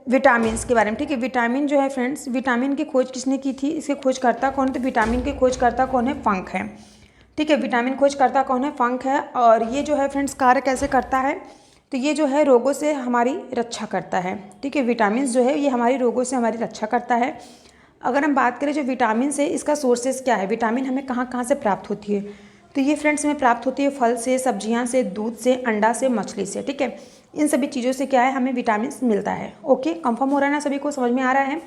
S1: विटामिन के बारे में, ठीक है। विटामिन जो है फ्रेंड्स, विटामिन की खोज किसने की थी, इसके खोजकर्ता कौन है? तो विटामिन के खोजकर्ता कौन है? फंक है, ठीक है। विटामिन खोजकर्ता कौन है? फंक है। और ये जो है फ्रेंड्स कार्य कैसे करता है? तो ये जो है रोगों से हमारी रक्षा करता है, ठीक है। विटामिन जो है ये हमारी रोगों से हमारी रक्षा करता है। अगर हम बात करें जो विटामिन से, इसका सोर्सेज क्या है, विटामिन हमें कहाँ कहाँ से प्राप्त होती है? तो ये फ्रेंड्स हमें प्राप्त होती है फल से, सब्जियां से, दूध से, अंडा से, मछली से, ठीक है। इन सभी चीज़ों से क्या है, हमें विटामिन मिलता है। ओके, कंफर्म हो रहा है ना, सभी को समझ में आ रहा है?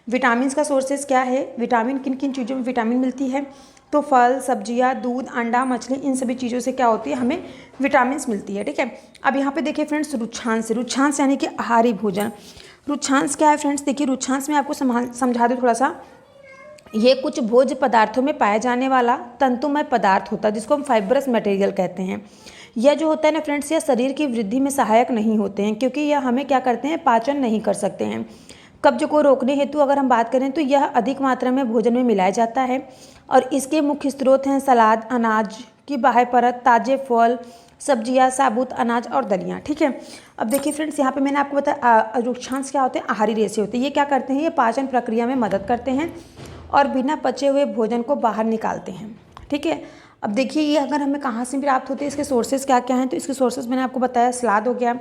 S1: विटामिन का सोर्सेज क्या है, विटामिन किन किन चीज़ों में विटामिन मिलती है? तो फल, सब्जियां, दूध, अंडा, मछली, इन सभी चीज़ों से क्या होती है, हमें विटामिन मिलती है, ठीक है। अब यहाँ पे देखिए फ्रेंड्स रुक्षांश, रुक्षांश यानी कि आहारी भोजन। रुक्षांश क्या है फ्रेंड्स? देखिए रुक्षांश में आपको समझा दूँ थोड़ा सा। ये कुछ भोज्य पदार्थों में पाया जाने वाला तंतुमय पदार्थ होता है जिसको हम फाइब्रस मटेरियल कहते हैं। यह जो होता है ना फ्रेंड्स, यह शरीर की वृद्धि में सहायक नहीं होते हैं क्योंकि यह हमें क्या करते हैं, पाचन नहीं कर सकते हैं। कब्ज को रोकने हेतु अगर हम बात करें तो यह अधिक मात्रा में भोजन में मिलाया जाता है और इसके मुख्य स्रोत हैं सलाद, अनाज की बाह्य परत, ताजे फल, सब्जियां, साबुत अनाज और दलियां, ठीक है। अब देखिए फ्रेंड्स यहाँ पे मैंने आपको बताया रुक्षांश क्या होते हैं, आहारी रेशे होते हैं। ये क्या करते हैं, ये पाचन प्रक्रिया में मदद करते हैं और बिना पचे हुए भोजन को बाहर निकालते हैं, ठीक है। अब देखिए ये अगर हमें कहाँ से प्राप्त होते हैं, इसके सोर्सेज क्या क्या हैं? तो इसके सोर्सेज मैंने आपको बताया, सलाद हो गया,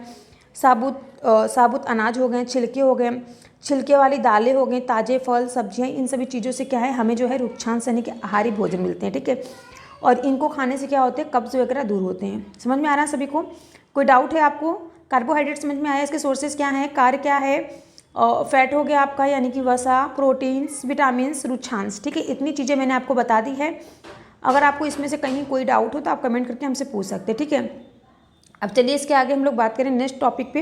S1: साबुत अनाज हो गए, छिलके हो गए, छिलके वाली दालें हो गई, ताजे फल, सब्जियां, इन सभी चीज़ों से क्या है, हमें जो है रुक्षांश यानी कि आहारी भोजन मिलते हैं, ठीक है। और इनको खाने से क्या होते हैं, कब्ज वगैरह दूर होते हैं। समझ में आ रहा है सभी को? कोई डाउट है आपको? कार्बोहाइड्रेट समझ में आया, इसके सोर्सेज क्या हैं, कार्य क्या है? फैट हो गया आपका यानी कि वसा, प्रोटीन्स, विटामिन्स, रुक्षांश, ठीक है। इतनी चीज़ें मैंने आपको बता दी है। अगर आपको इसमें से कहीं कोई डाउट हो तो आप कमेंट करके हमसे पूछ सकते हैं, ठीक है। अब चलिए इसके आगे हम लोग बात करें नेक्स्ट टॉपिक पे।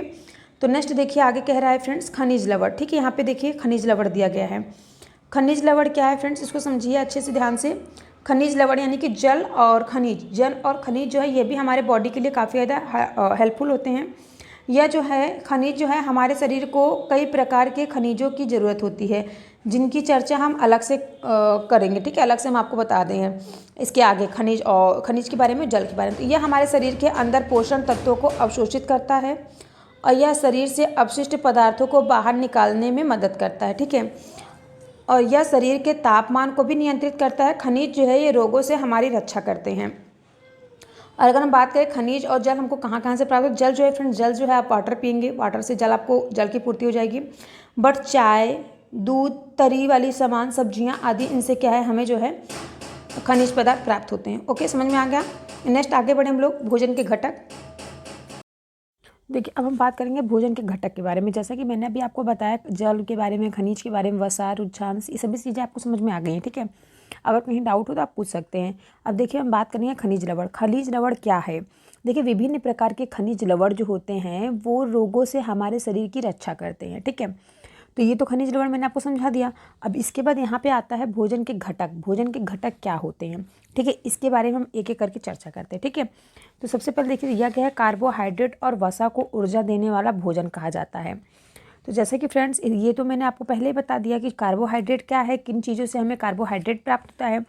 S1: तो नेक्स्ट देखिए आगे कह रहा है फ्रेंड्स खनिज लवण, ठीक है। यहाँ पे देखिए खनिज लवण दिया गया है। खनिज लवण क्या है फ्रेंड्स, इसको समझिए अच्छे से ध्यान से। खनिज लवण यानी कि जल और खनिज, जल और खनिज जो है ये भी हमारे बॉडी के लिए काफ़ी ज़्यादा हेल्पफुल होते हैं। यह जो है खनिज जो है हमारे शरीर को कई प्रकार के खनिजों की ज़रूरत होती है जिनकी चर्चा हम अलग से करेंगे, ठीक है। अलग से हम आपको बता देंगे इसके आगे खनिज और खनिज के बारे में, जल के बारे में। तो यह हमारे शरीर के अंदर पोषण तत्वों को अवशोषित करता है और यह शरीर से अपशिष्ट पदार्थों को बाहर निकालने में मदद करता है, ठीक है। और यह शरीर के तापमान को भी नियंत्रित करता है। खनिज जो है ये रोगों से हमारी रक्षा करते हैं। और अगर हम बात करें खनिज और जल हमको कहाँ कहाँ से प्राप्त हो, जल जो है फ्रेंड्स, जल जो है आप वाटर पियेंगे, वाटर से जल आपको जल की पूर्ति हो जाएगी। बट चाय, दूध, तरी वाली सामान, सब्जियां आदि, इनसे क्या है, हमें जो है खनिज पदार्थ प्राप्त होते हैं। ओके, समझ में आ गया? नेक्स्ट आगे बढ़े हम लोग भोजन के घटक। देखिए अब हम बात करेंगे भोजन के घटक के बारे में। जैसा कि मैंने अभी आपको बताया जल के बारे में, खनिज के बारे में, वसा, रुक्षांश, ये सभी चीज़ें आपको समझ में आ गई हैं, ठीक है। अगर कहीं डाउट हो तो आप पूछ सकते हैं। अब देखिए हम बात करेंगे खनिज लवण। खनिज लवण क्या है? देखिए विभिन्न प्रकार के खनिज लवण जो होते हैं वो रोगों से हमारे शरीर की रक्षा करते हैं, ठीक है। तो ये तो खनिज लवण मैंने आपको समझा दिया। अब इसके बाद यहाँ पे आता है भोजन के घटक। भोजन के घटक क्या होते हैं, ठीक है, इसके बारे में हम एक एक करके चर्चा करते हैं, ठीक है। तो सबसे पहले देखिए यह क्या है, कार्बोहाइड्रेट और वसा को ऊर्जा देने वाला भोजन कहा जाता है। तो जैसे कि फ्रेंड्स ये तो मैंने आपको पहले ही बता दिया कि कार्बोहाइड्रेट क्या है, किन चीज़ों से हमें कार्बोहाइड्रेट प्राप्त होता है।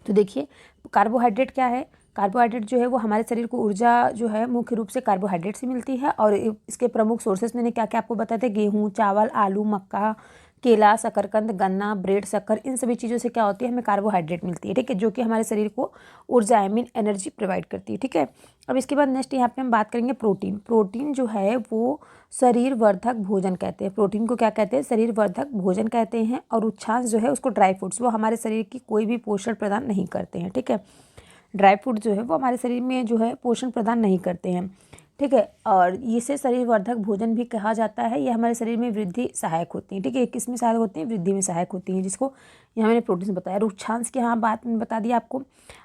S1: तो देखिए कार्बोहाइड्रेट क्या है, कार्बोहाइड्रेट जो है वो हमारे शरीर को ऊर्जा जो है मुख्य रूप से कार्बोहाइड्रेट से मिलती है। और इसके प्रमुख सोर्सेस मैंने क्या क्या आपको बताए थे, गेहूँ, चावल, आलू, मक्का, केला, शकरकंद, गन्ना, ब्रेड, शक्कर, इन सभी चीज़ों से क्या होती है, हमें कार्बोहाइड्रेट मिलती है, ठीक है, जो कि हमारे शरीर को ऊर्जा आई मीन एनर्जी प्रोवाइड करती है, ठीक है। अब इसके बाद नेक्स्ट यहाँ पे हम बात करेंगे प्रोटीन। प्रोटीन जो है वो शरीर वर्धक भोजन कहते हैं। प्रोटीन को क्या कहते हैं, शरीर वर्धक भोजन कहते हैं। और उच्छांश जो है उसको ड्राई फ्रूट्स, वो हमारे शरीर की कोई भी पोषण प्रदान नहीं करते हैं, ठीक है। ड्राई फ्रूट जो है वो हमारे शरीर में जो है पोषण प्रदान नहीं करते हैं, ठीक है। और इसे शरीर वर्धक भोजन भी कहा जाता है। ये हमारे शरीर में वृद्धि सहायक होती हैं, ठीक है। किस में सहायक होती हैं, वृद्धि में सहायक होती हैं, जिसको यहाँ मैंने प्रोटीन बताया। रुक्षांश की यहाँ बात बता दिया आपको।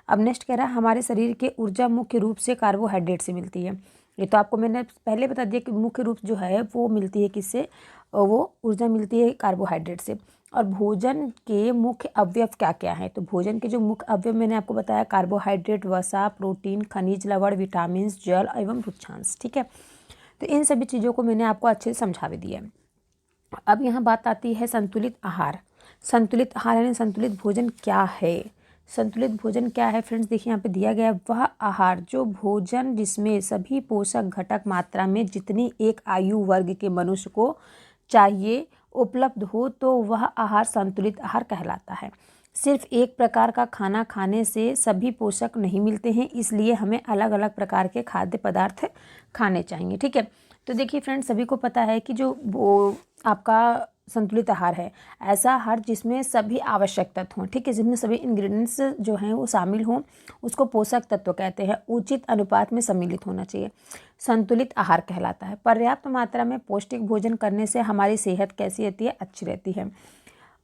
S1: अब नेक्स्ट कह रहा है हमारे शरीर के ऊर्जा मुख्य रूप से कार्बोहाइड्रेट से मिलती है। ये तो आपको मैंने पहले बता दिया कि मुख्य रूप जो है वो मिलती है किससे, वो ऊर्जा मिलती है कार्बोहाइड्रेट से। और भोजन के मुख्य अवयव क्या क्या हैं। तो भोजन के जो मुख्य अवयव मैंने आपको बताया, कार्बोहाइड्रेट, वसा, प्रोटीन, खनिज लवण, विटामिन, जल एवं रुक्षांश। ठीक है, तो इन सभी चीज़ों को मैंने आपको अच्छे से समझा भी दिया है। अब यहाँ बात आती है संतुलित आहार। संतुलित आहार यानी संतुलित भोजन क्या है। संतुलित भोजन क्या है फ्रेंड्स, देखिए यहाँ पे दिया गया है, वह आहार जो भोजन जिसमें सभी पोषक घटक मात्रा में जितनी एक आयु वर्ग के मनुष्य को चाहिए उपलब्ध हो, तो वह आहार संतुलित आहार कहलाता है। सिर्फ एक प्रकार का खाना खाने से सभी पोषक नहीं मिलते हैं, इसलिए हमें अलग अलग प्रकार के खाद्य पदार्थ खाने चाहिए। ठीक है, तो देखिए फ्रेंड्स, सभी को पता है कि जो वो आपका संतुलित आहार है, ऐसा आहार जिसमें सभी आवश्यक तत्व हों। ठीक है, जिसमें सभी इंग्रेडिएंट्स जो हैं वो शामिल हों, उसको पोषक तत्व कहते हैं। उचित अनुपात में सम्मिलित होना चाहिए, संतुलित आहार कहलाता है। पर्याप्त मात्रा में पौष्टिक भोजन करने से हमारी सेहत कैसी रहती है, अच्छी रहती है।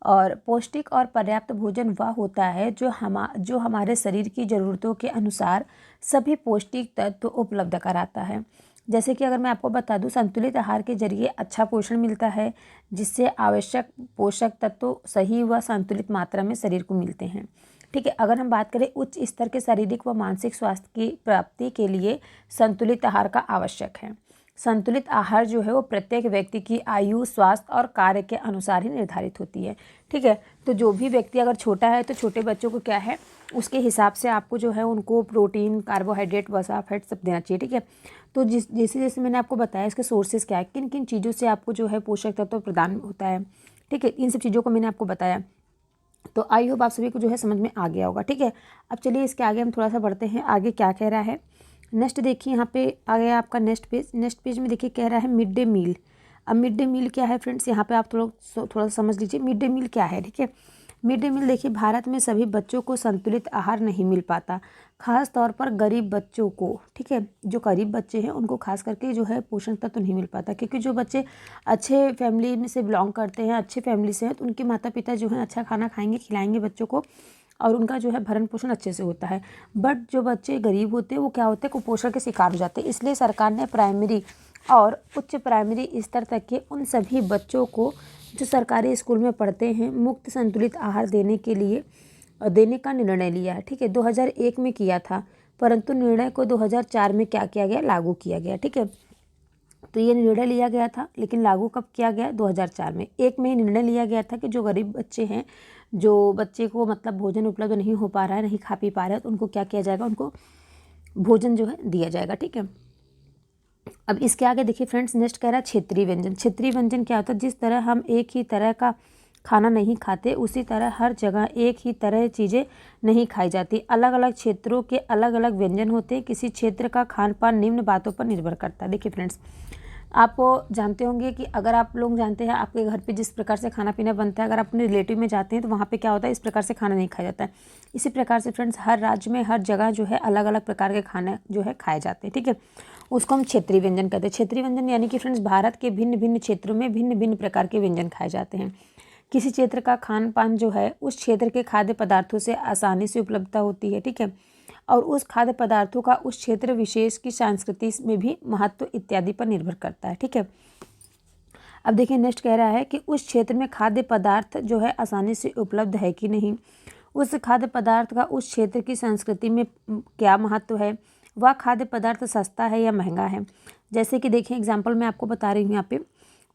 S1: और पौष्टिक और पर्याप्त भोजन वह होता है जो हमारे शरीर की ज़रूरतों के अनुसार सभी पौष्टिक तत्व उपलब्ध कराता है। जैसे कि अगर मैं आपको बता दूं, संतुलित आहार के जरिए अच्छा पोषण मिलता है, जिससे आवश्यक पोषक तत्व सही व संतुलित मात्रा में शरीर को मिलते हैं। ठीक है, अगर हम बात करें उच्च स्तर के शारीरिक व मानसिक स्वास्थ्य की प्राप्ति के लिए संतुलित आहार का आवश्यक है। संतुलित आहार जो है वो प्रत्येक व्यक्ति की आयु, स्वास्थ्य और कार्य के अनुसार ही निर्धारित होती है। ठीक है, तो जो भी व्यक्ति अगर छोटा है तो छोटे बच्चों को क्या है, उसके हिसाब से आपको जो है उनको प्रोटीन, कार्बोहाइड्रेट, वसा, फैट सब देना चाहिए। ठीक है, तो जैसे जैसे मैंने आपको बताया इसके सोर्सेज क्या है, किन किन चीज़ों से आपको जो है पोषक तत्व प्रदान होता है। ठीक है, इन सब चीज़ों को मैंने आपको बताया, तो आई होप आप सभी को जो है समझ में आ गया होगा। ठीक है, अब चलिए इसके आगे हम थोड़ा सा बढ़ते हैं, आगे क्या कह रहा है। नेक्स्ट देखिए, यहाँ पे आ गया आपका नेक्स्ट पेज। नेक्स्ट पेज में देखिए कह रहा है मिड डे मील। अब मिड डे मील क्या है फ्रेंड्स, यहाँ पे आप थोड़ा सा समझ लीजिए मिड डे मील क्या है। ठीक है, मिड डे मील देखिए, भारत में सभी बच्चों को संतुलित आहार नहीं मिल पाता, खास तौर पर गरीब बच्चों को। ठीक है, जो गरीब बच्चे हैं उनको खास करके जो है पोषण तत्व नहीं मिल पाता, क्योंकि जो बच्चे अच्छे फैमिली में से बिलोंग करते हैं, अच्छे फैमिली से हैं, तो उनके माता पिता जो है अच्छा खाना खाएंगे, खिलाएंगे बच्चों को, और उनका जो है भरण पोषण अच्छे से होता है। बट जो बच्चे गरीब होते हैं वो क्या होते हैं, कुपोषण के शिकार हो जाते हैं। इसलिए सरकार ने प्राइमरी और उच्च प्राइमरी स्तर तक के उन सभी बच्चों को जो सरकारी स्कूल में पढ़ते हैं मुफ्त संतुलित आहार देने का निर्णय लिया है। ठीक है, 2001 में किया था, परंतु निर्णय को 2004 में क्या किया गया, लागू किया गया। ठीक है, तो ये निर्णय लिया गया था, लेकिन लागू कब किया गया, 2004 में। एक में ही निर्णय लिया गया था कि जो गरीब बच्चे हैं, जो बच्चे को मतलब भोजन उपलब्ध नहीं हो पा रहा है, नहीं खा पी पा रहा है, तो उनको क्या किया जाएगा, उनको भोजन जो है दिया जाएगा। ठीक है, अब इसके आगे देखिए फ्रेंड्स, नेक्स्ट कह रहा है क्षेत्रीय व्यंजन। क्षेत्रीय व्यंजन क्या होता है, जिस तरह हम एक ही तरह का खाना नहीं खाते, उसी तरह हर जगह एक ही तरह चीज़ें नहीं खाई जाती। अलग अलग क्षेत्रों के अलग अलग व्यंजन होते हैं। किसी क्षेत्र का खान पान निम्न बातों पर निर्भर करता है। देखिए फ्रेंड्स, आप जानते होंगे कि अगर आप लोग जानते हैं आपके घर पे जिस प्रकार से खाना पीना बनता है, अगर आप अपने रिलेटिव में जाते हैं तो वहाँ पे क्या होता है, इस प्रकार से खाना नहीं खाया जाता है। इसी प्रकार से फ्रेंड्स, हर राज्य में हर जगह जो है अलग अलग प्रकार के खाने जो है खाए जाते हैं। ठीक है, उसको हम क्षेत्रीय व्यंजन कहते हैं। क्षेत्रीय व्यंजन यानी कि फ्रेंड्स, भारत के भिन्न भिन्न क्षेत्रों में भिन्न भिन्न प्रकार के व्यंजन खाए जाते हैं। किसी क्षेत्र का खान पान जो है उस क्षेत्र के खाद्य पदार्थों से आसानी से उपलब्धता होती है। ठीक है, और उस खाद्य पदार्थों का उस क्षेत्र विशेष की संस्कृति में भी महत्व इत्यादि पर निर्भर करता है। ठीक है, अब देखिए नेक्स्ट कह रहा है कि उस क्षेत्र में खाद्य पदार्थ जो है आसानी से उपलब्ध है कि नहीं, उस खाद्य पदार्थ का उस क्षेत्र की संस्कृति में क्या महत्व है, वह खाद्य पदार्थ सस्ता है या महंगा है। जैसे कि देखिए एग्जाम्पल मैं आपको बता रही हूँ यहाँ पे,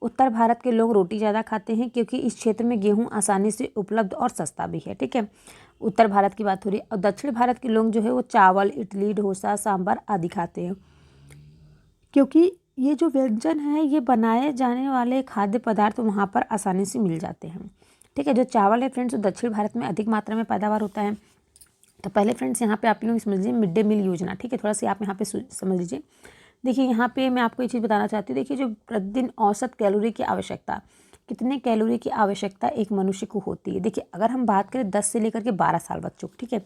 S1: उत्तर भारत के लोग रोटी ज़्यादा खाते हैं क्योंकि इस क्षेत्र में गेहूँ आसानी से उपलब्ध और सस्ता भी है। ठीक है, उत्तर भारत की बात हो रही है। और दक्षिण भारत के लोग जो है वो चावल, इडली, डोसा, सांभर आदि खाते हैं, क्योंकि ये जो व्यंजन है ये बनाए जाने वाले खाद्य पदार्थ वहाँ पर आसानी से मिल जाते हैं। ठीक है, जो चावल है फ्रेंड्स, दक्षिण भारत में अधिक मात्रा में पैदावार होता है। तो पहले फ्रेंड्स यहाँ पे आप लोग समझ लीजिए मिड डे मील योजना। ठीक है, थोड़ा सा आप यहाँ पे समझ लीजिए। देखिए यहाँ पे मैं आपको ये चीज़ बताना चाहती हूँ। देखिए, जो प्रतिदिन औसत कैलोरी की आवश्यकता, कितने कैलोरी की आवश्यकता एक मनुष्य को होती है। देखिए, अगर हम बात करें 10 से लेकर के 12 साल बच्चों, ठीक है,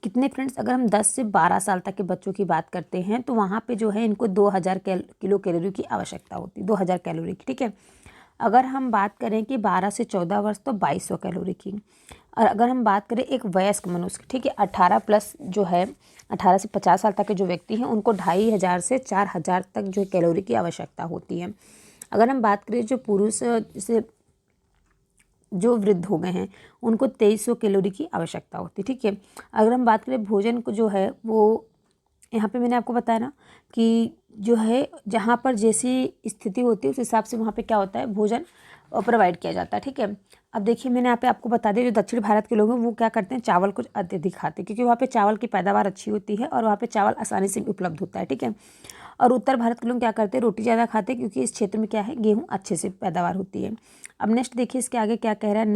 S1: कितने फ्रेंड्स, अगर हम 10 से 12 साल तक के बच्चों की बात करते हैं तो वहाँ पे जो है इनको 2000 किलो कैलोरी की आवश्यकता होती है, 2000 कैलोरी की। ठीक है, अगर हम बात करें कि 12 से 14 वर्ष तो 2200 कैलोरी की। और अगर हम बात करें एक वयस्क मनुष्य, ठीक है, 18 प्लस जो है 18 से 50 साल तक के जो व्यक्ति हैं उनको 2500 से 4000 तक जो कैलोरी की आवश्यकता होती है। अगर हम बात करें जो पुरुष जैसे जो वृद्ध हो गए हैं उनको 2300 कैलोरी की आवश्यकता होती है, ठीक है। अगर हम बात करें भोजन को जो है वो यहाँ पे मैंने आपको बताया ना कि जो है जहाँ पर जैसी स्थिति होती है उस हिसाब से वहाँ पे क्या होता है भोजन प्रोवाइड किया जाता है, ठीक है। अब देखिए मैंने यहाँ पे आपको बता दिया जो दक्षिण भारत के लोग हैं वो क्या करते हैं चावल को अत्यधिक खाते हैं क्योंकि वहाँ पे चावल की पैदावार अच्छी होती है और वहाँ पे चावल आसानी से उपलब्ध होता है, ठीक है। और उत्तर भारत के लोग क्या करते हैं रोटी ज़्यादा खाते हैं क्योंकि इस क्षेत्र में क्या है गेहूँ अच्छे से पैदावार होती है। अब नेक्स्ट देखिए इसके आगे क्या कह रहा है।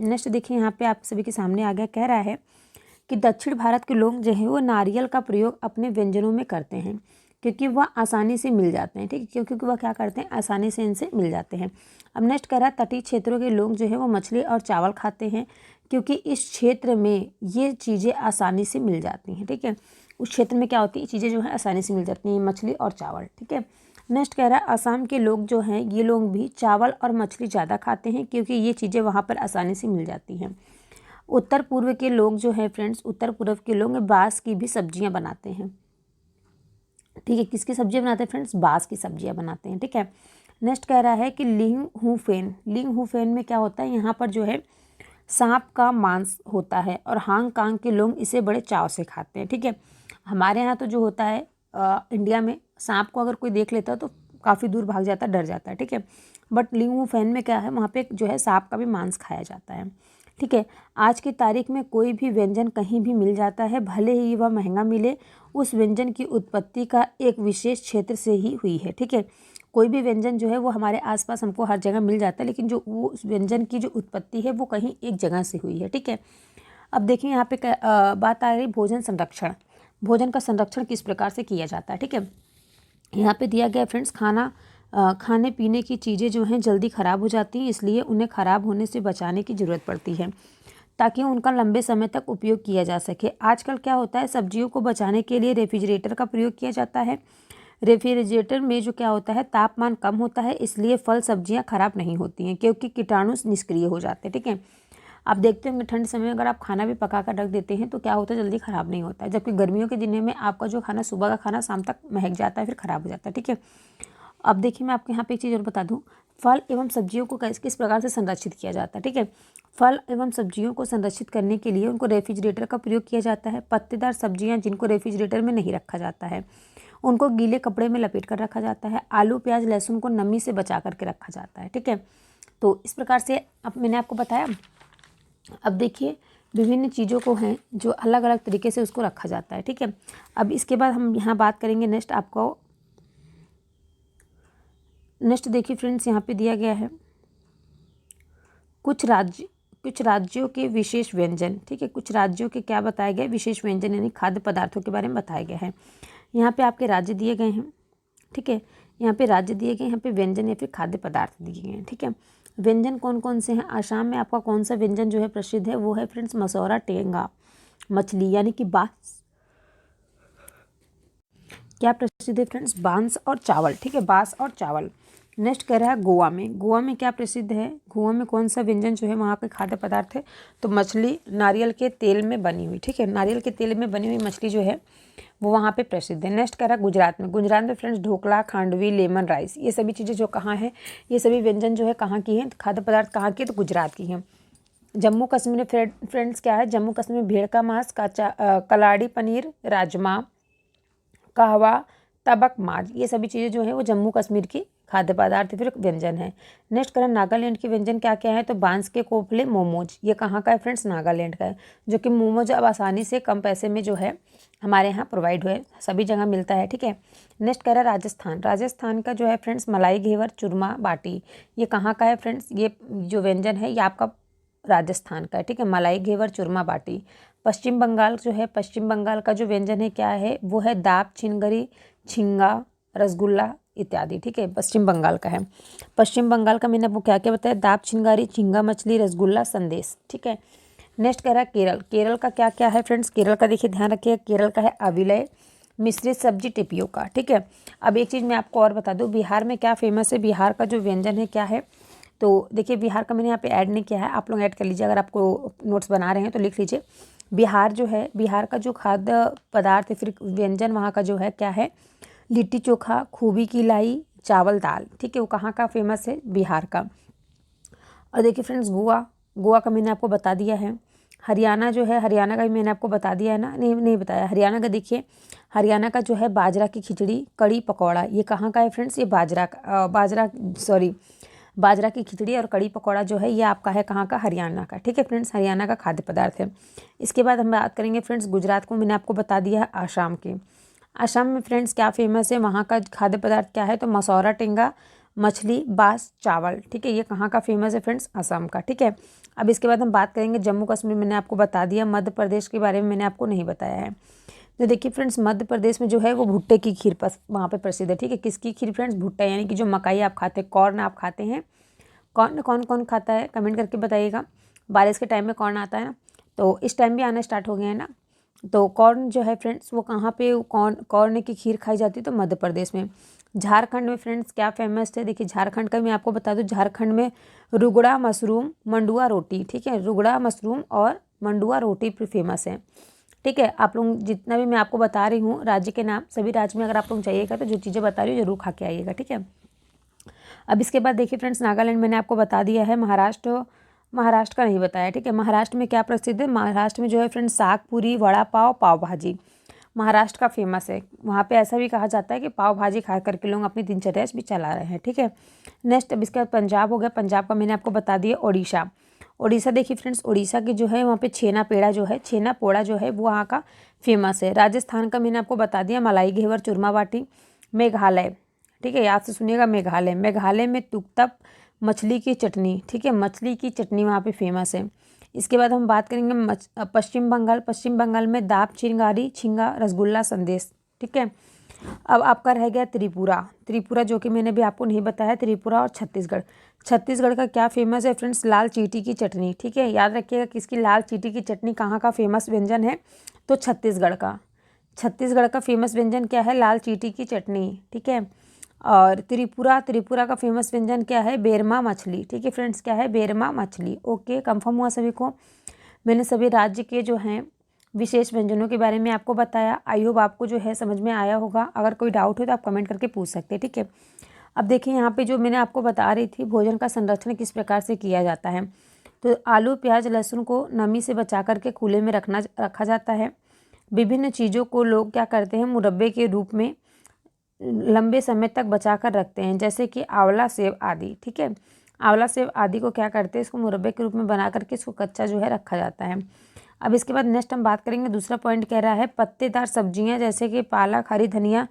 S1: नेक्स्ट देखिए यहाँ पे आप सभी के सामने आ गया, कह रहा है कि दक्षिण भारत के लोग जो है वो नारियल का प्रयोग अपने व्यंजनों में करते हैं क्योंकि वह आसानी से मिल जाते हैं, ठीक है, क्योंकि वह क्या करते हैं आसानी से इनसे मिल जाते हैं। अब नेक्स्ट कह रहा है तटीय क्षेत्रों के लोग जो है वो मछली और चावल खाते हैं क्योंकि इस क्षेत्र में ये चीज़ें आसानी से मिल जाती हैं, ठीक है। उस क्षेत्र में क्या होती है चीज़ें जो है आसानी से मिल जाती हैं मछली और चावल, ठीक है। नेक्स्ट कह रहा है असम के लोग जो हैं ये लोग भी चावल और मछली ज़्यादा खाते हैं क्योंकि ये चीज़ें वहाँ पर आसानी से मिल जाती हैं। उत्तर पूर्व के लोग जो है फ्रेंड्स उत्तर पूर्व के लोग बाँस की भी सब्जियां बनाते हैं, ठीक है। किसकी सब्जियां बनाते हैं फ्रेंड्स बाँस की सब्जियां बनाते हैं, ठीक है। नेक्स्ट कह रहा है कि लिंग हुफेन में क्या होता है यहाँ पर जो है सांप का मांस होता है और हांगकांग के लोग इसे बड़े चाव से खाते हैं, ठीक है। हमारे यहाँ तो जो होता है इंडिया में सांप को अगर कोई देख लेता है तो काफ़ी दूर भाग जाता है, डर जाता है, ठीक है। बट लिंग हुफेन में क्या है वहाँ पे जो है सांप का भी मांस खाया जाता है, ठीक है। आज की तारीख में कोई भी व्यंजन कहीं भी मिल जाता है भले ही वह महंगा मिले, उस व्यंजन की उत्पत्ति का एक विशेष क्षेत्र से ही हुई है, ठीक है। कोई भी व्यंजन जो है वो हमारे आसपास हमको हर जगह मिल जाता है लेकिन जो वो उस व्यंजन की जो उत्पत्ति है वो कहीं एक जगह से हुई है, ठीक है। अब देखिए यहाँ पे बात आ रही भोजन संरक्षण। भोजन का संरक्षण किस प्रकार से किया जाता है, ठीक है। यहाँ पे दिया गया फ्रेंड्स खाने पीने की चीज़ें जो हैं जल्दी ख़राब हो जाती हैं इसलिए उन्हें ख़राब होने से बचाने की ज़रूरत पड़ती है ताकि उनका लंबे समय तक उपयोग किया जा सके। आजकल क्या होता है सब्जियों को बचाने के लिए रेफ्रिजरेटर का प्रयोग किया जाता है। रेफ्रिजरेटर में जो क्या होता है तापमान कम होता है इसलिए फल सब्जियां खराब नहीं होती हैं क्योंकि कीटाणु निष्क्रिय हो जाते हैं, ठीक है। आप देखते होंगे ठंड समय में अगर आप खाना भी पका कर रख देते हैं तो क्या होता है जल्दी ख़राब नहीं होता है, जबकि गर्मियों के दिनों में आपका जो खाना सुबह का खाना शाम तक महक जाता है फिर ख़राब हो जाता है, ठीक है। अब देखिए मैं आपको यहाँ पे एक चीज़ और बता दूँ फल एवं सब्जियों को किस प्रकार से संरक्षित किया जाता है, ठीक है। फल एवं सब्जियों को संरक्षित करने के लिए उनको रेफ्रिजरेटर का प्रयोग किया जाता है। पत्तेदार सब्जियां जिनको रेफ्रिजरेटर में नहीं रखा जाता है उनको गीले कपड़े में लपेट कर रखा जाता है। आलू प्याज लहसुन को नमी से बचा करके रखा जाता है, ठीक है। तो इस प्रकार से अब मैंने आपको बताया। अब देखिए विभिन्न चीज़ों को हैं जो अलग अलग तरीके से उसको रखा जाता है, ठीक है। अब इसके बाद हम यहाँ बात करेंगे नेक्स्ट देखिए फ्रेंड्स यहाँ पे दिया गया है कुछ राज्यों के विशेष व्यंजन, ठीक है। कुछ राज्यों के क्या बताया गया विशेष व्यंजन यानी खाद्य पदार्थों के बारे में बताया गया है। यहाँ पे आपके राज्य दिए गए हैं, ठीक है। यहाँ पे राज्य दिए गए, यहाँ पे व्यंजन या फिर खाद्य पदार्थ दिए गए हैं, ठीक है। व्यंजन कौन कौन से हैं। आसाम में आपका कौन सा व्यंजन जो है प्रसिद्ध है वो है फ्रेंड्स मसौरा टेंगा मछली यानी कि बांस। क्या प्रसिद्ध है फ्रेंड्स बांस और चावल, ठीक है, बांस और चावल। नेक्स्ट कह रहा है गोवा में क्या प्रसिद्ध है। गोवा में कौन सा व्यंजन जो है वहाँ के खाद्य पदार्थ है तो मछली नारियल के तेल में बनी हुई, ठीक है। नारियल के तेल में बनी हुई मछली जो है वो वहाँ पे प्रसिद्ध है। नेक्स्ट कह रहा है गुजरात में friends dhokla khandvi lemon rice ये सभी चीज़ें जो कहाँ है ये सभी व्यंजन जो है कहाँ की हैं खाद्य पदार्थ कहाँ की है तो गुजरात की हैं। जम्मू कश्मीर में फ्रेंड्स क्या है जम्मू कश्मीर में भेड़ का मांस कलाड़ी पनीर राजमा कहवा तबक माज ये सभी चीज़ें जो है वो जम्मू कश्मीर की खाद्य पदार्थ फिर व्यंजन है। नेक्स्ट करें नागालैंड के व्यंजन क्या क्या है तो बांस के कोफले मोमोज ये कहाँ का है फ्रेंड्स नागालैंड का है जो कि मोमोज अब आसानी से कम पैसे में जो है हमारे यहाँ प्रोवाइड हुए सभी जगह मिलता है, ठीक है। नेक्स्ट कह रहा है राजस्थान का जो है फ्रेंड्स मलाई घेवर चूरमा बाटी ये कहाँ का है फ्रेंड्स ये जो व्यंजन है ये आपका राजस्थान का है, ठीक है। मलाई घेवर चूरमा बाटी। पश्चिम बंगाल का जो व्यंजन है क्या है वो है दाप छिनगरी झींगा रसगुल्ला इत्यादि, ठीक है, पश्चिम बंगाल का है। पश्चिम बंगाल का मैंने आपको क्या क्या बताया दाप छिनगारी झींगा मछली रसगुल्ला संदेश, ठीक है। नेक्स्ट कह रहा है केरल का क्या क्या है फ्रेंड्स। केरल का देखिए ध्यान रखिए केरल का है अविलय मिश्रित सब्जी टिपियोका, ठीक है। अब एक चीज़ मैं आपको और बता दूँ बिहार में क्या फेमस है। बिहार का जो व्यंजन है क्या है तो देखिए बिहार का मैंने यहाँ पे ऐड नहीं किया है आप लोग ऐड कर लीजिए अगर आपको नोट्स बना रहे हैं तो लिख लीजिए। बिहार का जो खाद्य पदार्थ फिर व्यंजन वहाँ का जो है क्या है लिट्टी चोखा खूबी की लाई चावल दाल, ठीक है, वो कहाँ का फेमस है बिहार का। और देखिए फ्रेंड्स, गोवा, गोवा का मैंने आपको बता दिया है। हरियाणा जो है, हरियाणा का भी मैंने आपको बता दिया है ना, नहीं बताया। हरियाणा का देखिए, हरियाणा का जो है बाजरा की खिचड़ी, कड़ी पकौड़ा, ये कहाँ का है फ्रेंड्स? ये बाजरा की खिचड़ी और कड़ी पकौड़ा जो है ये आपका है कहाँ का? हरियाणा का। ठीक है फ्रेंड्स, हरियाणा का खाद्य पदार्थ है। इसके बाद हम बात करेंगे फ्रेंड्स गुजरात को, मैंने आपको बता दिया है आसाम के। आसाम में फ्रेंड्स क्या फेमस है, वहाँ का खाद्य पदार्थ क्या है? तो मसौरा टेंगा, मछली, बांस, चावल। ठीक है, ये कहाँ का फेमस है फ्रेंड्स? आसाम का। ठीक है, अब इसके बाद हम बात करेंगे जम्मू कश्मीर, मैंने आपको बता दिया। मध्य प्रदेश के बारे में मैंने आपको नहीं बताया है। तो देखिए फ्रेंड्स, मध्य प्रदेश में जो है वो भुट्टे की खीर वहाँ पे प्रसिद्ध है। ठीक है, किसकी खीर फ्रेंड्स? भुट्टा, यानी कि जो मकाई आप खाते हैं, कॉर्न आप खाते हैं। कौन कौन कौन खाता है कमेंट करके बताइएगा। बारिश के टाइम में कॉर्न आता है ना, तो इस टाइम भी आना स्टार्ट हो गया है ना। तो कॉर्न जो है फ्रेंड्स वो कहाँ पे कॉर्न की खीर खाई जाती है? तो मध्य प्रदेश में। झारखंड में फ्रेंड्स क्या फेमस है? देखिए झारखंड का मैं आपको बता दूं, झारखंड में रुगड़ा मशरूम, मंडुआ रोटी। ठीक है, रुगड़ा मशरूम और मंडुआ रोटी फेमस है। ठीक है, आप लोग जितना भी मैं आपको बता रही हूँ राज्य के नाम, सभी राज्य में अगर आप लोग जाइएगा तो जो चीज़ें बता रही हूँ जरूर खा के आइएगा। ठीक है, अब इसके बाद देखिए फ्रेंड्स, नागालैंड मैंने आपको बता दिया है। महाराष्ट्र का नहीं बताया। ठीक है, महाराष्ट्र में क्या प्रसिद्ध है? महाराष्ट्र में जो है फ्रेंड्स साग पूरी, वड़ा पाव, पाव भाजी महाराष्ट्र का फेमस है। वहाँ पे ऐसा भी कहा जाता है कि पाव भाजी खा करके लोग अपनी दिनचर्या भी चला रहे हैं। ठीक है, नेक्स्ट अब इसके बाद पंजाब हो गया। पंजाब का मैंने आपको बता दिया। ओडिशा, ओडिशा देखिए फ्रेंड्स, ओडिशा की जो है वहाँ पे छेना पेड़ा जो है, छेना पोड़ा जो है वो वहाँ का फेमस है। राजस्थान का मैंने आपको बता दिया, मलाई घेवर, चूरमा बाटी। मेघालय, ठीक है, याद से सुनिएगा, मेघालय, मेघालय में तुकतक मछली की चटनी। ठीक है, मछली की चटनी वहाँ पे फेमस है। इसके बाद हम बात करेंगे पश्चिम बंगाल। पश्चिम बंगाल में दाप, चिंगारी, छिंगा, रसगुल्ला, संदेश। ठीक है, अब आपका रह गया त्रिपुरा। त्रिपुरा जो कि मैंने भी आपको नहीं बताया, त्रिपुरा और छत्तीसगढ़। छत्तीसगढ़ का क्या फेमस है फ्रेंड्स? लाल चीटी की चटनी। ठीक है, याद रखिएगा किसकी? लाल चीटी की चटनी कहाँ का फेमस व्यंजन है? तो छत्तीसगढ़ का। छत्तीसगढ़ का फेमस व्यंजन क्या है? लाल चीटी की चटनी। ठीक है, और त्रिपुरा का फेमस व्यंजन क्या है? बेरमा मछली। ठीक है फ्रेंड्स, क्या है? बेरमा मछली। ओके, कंफर्म हुआ सभी को? मैंने सभी राज्य के जो हैं विशेष व्यंजनों के बारे में आपको बताया। आई होप आपको जो है समझ में आया होगा। अगर कोई डाउट हो तो आप कमेंट करके पूछ सकते हैं। ठीक है, अब देखिए यहाँ पे जो मैंने आपको बता रही थी, भोजन का संरक्षण किस प्रकार से किया जाता है। तो आलू, प्याज, लहसुन को नमी से बचा करके खुले में रखा जाता है। विभिन्न चीज़ों को लोग क्या करते हैं? मुरब्बे के रूप में लंबे समय तक बचा कर रखते हैं, जैसे कि आंवला, सेब आदि। ठीक है, आंवला, सेब आदि को क्या करते हैं? इसको मुरब्बे के रूप में बना करके इसको कच्चा जो है रखा जाता है। अब इसके बाद नेक्स्ट हम बात करेंगे, दूसरा पॉइंट कह रहा है पत्तेदार सब्जियां जैसे कि पालक, हरी धनिया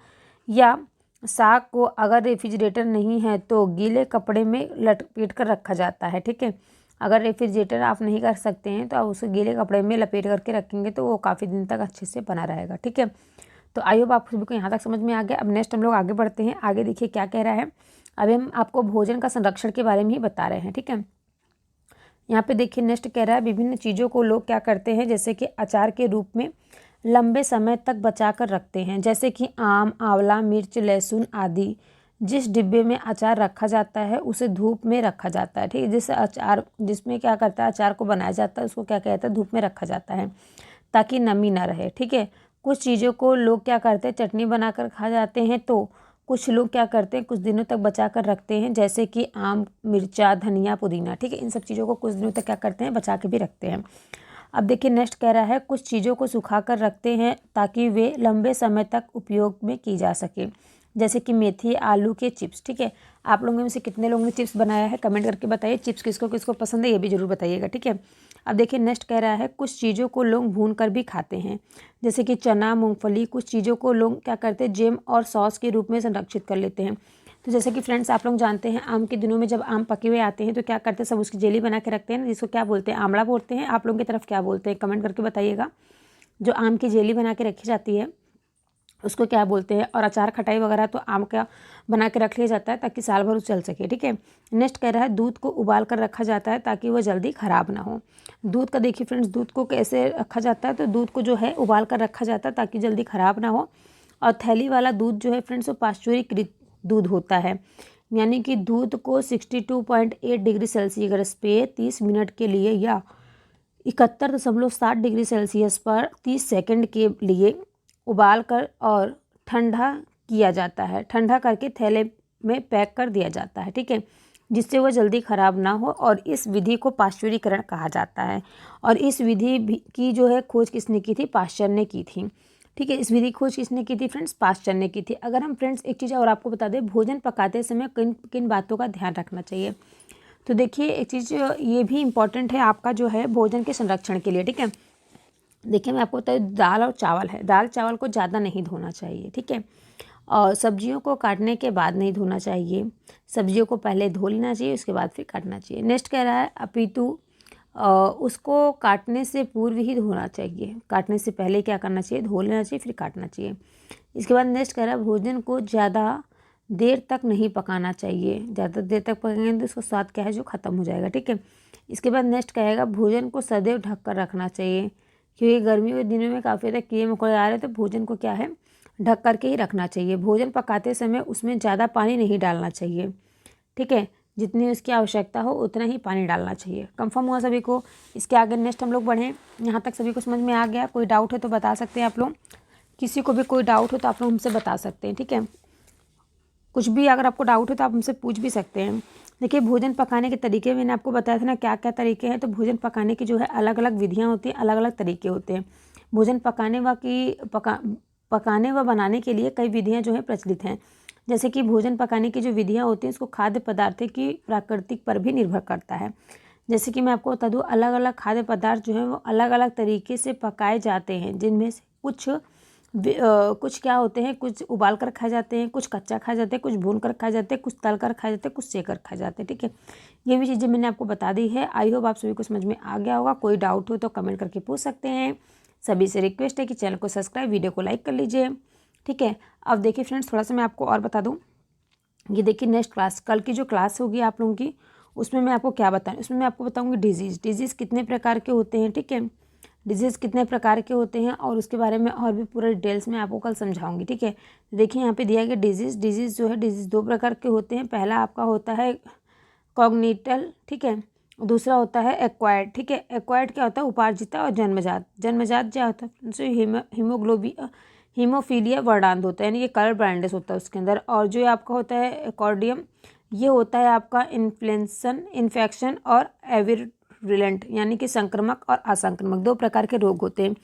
S1: या साग को अगर रेफ्रिजरेटर नहीं है तो गीले कपड़े में लपेट कर रखा जाता है। ठीक है, अगर रेफ्रिजरेटर आप नहीं कर सकते हैं तो आप उसे गीले कपड़े में लपेट करके रखेंगे तो वो काफ़ी दिन तक अच्छे से बना रहेगा। ठीक है, तो आई होप आप सभी को यहाँ तक समझ में आ गया। अब नेक्स्ट हम लोग आगे बढ़ते हैं। आगे देखिए क्या कह रहा है। अभी हम आपको भोजन का संरक्षण के बारे में ही बता रहे हैं। ठीक है, यहाँ पे देखिए नेक्स्ट कह रहा है विभिन्न चीज़ों को लोग क्या करते हैं, जैसे कि अचार के रूप में लंबे समय तक बचा कर रखते हैं, जैसे कि आम, आंवला, मिर्च, लहसुन आदि। जिस डिब्बे में अचार रखा जाता है उसे धूप में रखा जाता है। ठीक है, जिसमें क्या करता है अचार को बनाया जाता है उसको क्या कहता है? धूप में रखा जाता है ताकि नमी ना रहे। ठीक है, कुछ चीज़ों को लोग क्या करते हैं? चटनी बनाकर खा जाते हैं, तो कुछ लोग क्या करते हैं? कुछ दिनों तक बचा कर रखते हैं, जैसे कि आम, मिर्चा, धनिया, पुदीना। ठीक है, इन सब चीज़ों को कुछ दिनों तक क्या करते हैं? बचा के भी रखते हैं। अब देखिए नेक्स्ट कह रहा है कुछ चीज़ों को सुखा कर रखते हैं ताकि वे लंबे समय तक उपयोग में की जा सके, जैसे कि मेथी, आलू के चिप्स। ठीक है, आप लोगों में से कितने लोगों ने चिप्स बनाया है कमेंट करके बताइए। चिप्स किसको किसको पसंद है ये भी जरूर बताइएगा। ठीक है, अब देखिए नेक्स्ट कह रहा है कुछ चीज़ों को लोग भून कर भी खाते हैं, जैसे कि चना, मूंगफली। कुछ चीज़ों को लोग क्या करते हैं? जैम और सॉस के रूप में संरक्षित कर लेते हैं। तो जैसे कि फ्रेंड्स आप लोग जानते हैं आम के दिनों में जब आम पके हुए आते हैं तो क्या करते हैं? सब उसकी जेली बना के रखते हैं, जिसको क्या बोलते हैं? आमला बोलते हैं। आप लोगों की तरफ क्या बोलते हैं कमेंट करके बताइएगा। जो आम की जेली बना के रखी जाती है उसको क्या बोलते हैं? और अचार, खटाई वगैरह तो आम का बना के रख लिया जाता है ताकि साल भर चल सके। ठीक है, नेक्स्ट कह रहा है दूध को उबाल कर रखा जाता है ताकि वह जल्दी ख़राब ना हो। दूध का देखिए फ्रेंड्स, दूध को कैसे रखा जाता है? तो दूध को जो है उबाल कर रखा जाता है ताकि जल्दी ख़राब ना हो। और थैली वाला दूध जो है फ्रेंड्स वो पाश्चुरीकृत दूध होता है, यानी कि दूध को 62.8 डिग्री सेल्सियस पे 30 मिनट के लिए या 71.7 डिग्री सेल्सियस पर 30 सेकंड के लिए उबाल कर और ठंडा किया जाता है। ठंडा करके थैले में पैक कर दिया जाता है। ठीक है, जिससे वह जल्दी ख़राब ना हो, और इस विधि को पाश्चुरीकरण कहा जाता है। और इस विधि की जो है खोज किसने की थी? पाश्चर ने की थी। ठीक है, इस विधि की खोज किसने की थी फ्रेंड्स? पाश्चर ने की थी। अगर हम फ्रेंड्स एक चीज़ और आपको बता दें, भोजन पकाते समय किन किन बातों का ध्यान रखना चाहिए। तो देखिए एक चीज़ ये भी इम्पॉर्टेंट है आपका जो है भोजन के संरक्षण के लिए। ठीक है, देखिए मैं आपको बता दूं, दाल और चावल है, दाल चावल को ज़्यादा नहीं धोना चाहिए। ठीक है, और सब्जियों को काटने के बाद नहीं धोना चाहिए, सब्जियों को पहले धो लेना चाहिए, उसके बाद फिर काटना चाहिए। नेक्स्ट कह रहा है अपितु उसको काटने से पूर्व ही धोना चाहिए, काटने से पहले क्या करना चाहिए? धो लेना चाहिए, फिर काटना चाहिए। इसके बाद नेक्स्ट कह रहा है भोजन को ज़्यादा देर तक नहीं पकाना चाहिए, ज़्यादा देर तक पकाएंगे तो उसका स्वाद क्या है जो ख़त्म हो जाएगा। ठीक है, इसके बाद नेक्स्ट कहेगा भोजन को सदैव ढक कर रखना चाहिए, क्योंकि गर्मियों के दिनों में काफ़ी ज़्यादा कीड़े मकोड़े आ रहे हैं, तो भोजन को क्या है? ढक करके ही रखना चाहिए। भोजन पकाते समय उसमें ज़्यादा पानी नहीं डालना चाहिए। ठीक है, जितनी उसकी आवश्यकता हो उतना ही पानी डालना चाहिए। कंफर्म हुआ सभी को? इसके आगे नेक्स्ट हम लोग बढ़ें। यहाँ तक सभी को समझ में आ गया? कोई डाउट है तो बता सकते हैं आप लोग, किसी को भी कोई डाउट हो तो आप लोग हमसे बता सकते हैं। ठीक है, कुछ भी अगर आपको डाउट हो तो आप हमसे पूछ भी सकते हैं। देखिए भोजन पकाने के तरीके मैंने आपको बताया था ना क्या क्या तरीके हैं। तो भोजन पकाने की जो है अलग अलग विधियाँ होती हैं, अलग अलग तरीके होते हैं। भोजन पकाने व बनाने के लिए कई विधियाँ जो है प्रचलित हैं। जैसे कि भोजन पकाने की जो विधियाँ होती हैं उसको खाद्य पदार्थों की प्राकृतिक पर भी निर्भर करता है। जैसे कि मैं आपको बता दूँ, अलग अलग खाद्य पदार्थ जो हैं वो अलग अलग तरीके से पकाए जाते हैं, जिनमें से कुछ क्या होते हैं, कुछ उबाल कर खाए जाते हैं, कुछ कच्चा खाए जाते हैं, कुछ भून कर खाए जाते हैं, कुछ तल कर खाए जाते हैं, कुछ सेक कर खाए जाते हैं। ठीक है, ये भी चीज़ें मैंने आपको बता दी है। आई होप आप सभी को समझ में आ गया होगा। कोई डाउट हो तो कमेंट करके पूछ सकते हैं। सभी से रिक्वेस्ट है कि चैनल को सब्सक्राइब, वीडियो को लाइक कर लीजिए। ठीक है, अब देखिए फ्रेंड्स थोड़ा सा मैं आपको और बता दूँ। ये देखिए नेक्स्ट क्लास, कल की जो क्लास होगी आप लोगों की, उसमें मैं आपको क्या बताऊँ, उसमें मैं आपको बताऊँगी डिजीज़ कितने प्रकार के होते हैं। ठीक है, डिजीज़ कितने प्रकार के होते हैं और उसके बारे में और भी पूरा डिटेल्स में आपको कल समझाऊंगी। ठीक है, देखिए यहाँ पे दिया गया डिजीज़ जो है, डिजीज़ दो प्रकार के होते हैं। पहला आपका होता है कॉग्निटल, ठीक है, दूसरा होता है एक्वायर्ड। ठीक है, एक्वायर्ड क्या होता है? उपार्जिता और जन्मजात। जन्मजात क्या होता है? हीमोफीलिया वर्णांध होता है, यानी कि कलर ब्लाइंडनेस होता है उसके अंदर। और जो आपका होता है एकॉर्डियम, ये होता है आपका इन्फेक्शन और एविरुलेंट, यानी कि संक्रामक और असंक्रामक, दो प्रकार के रोग होते हैं।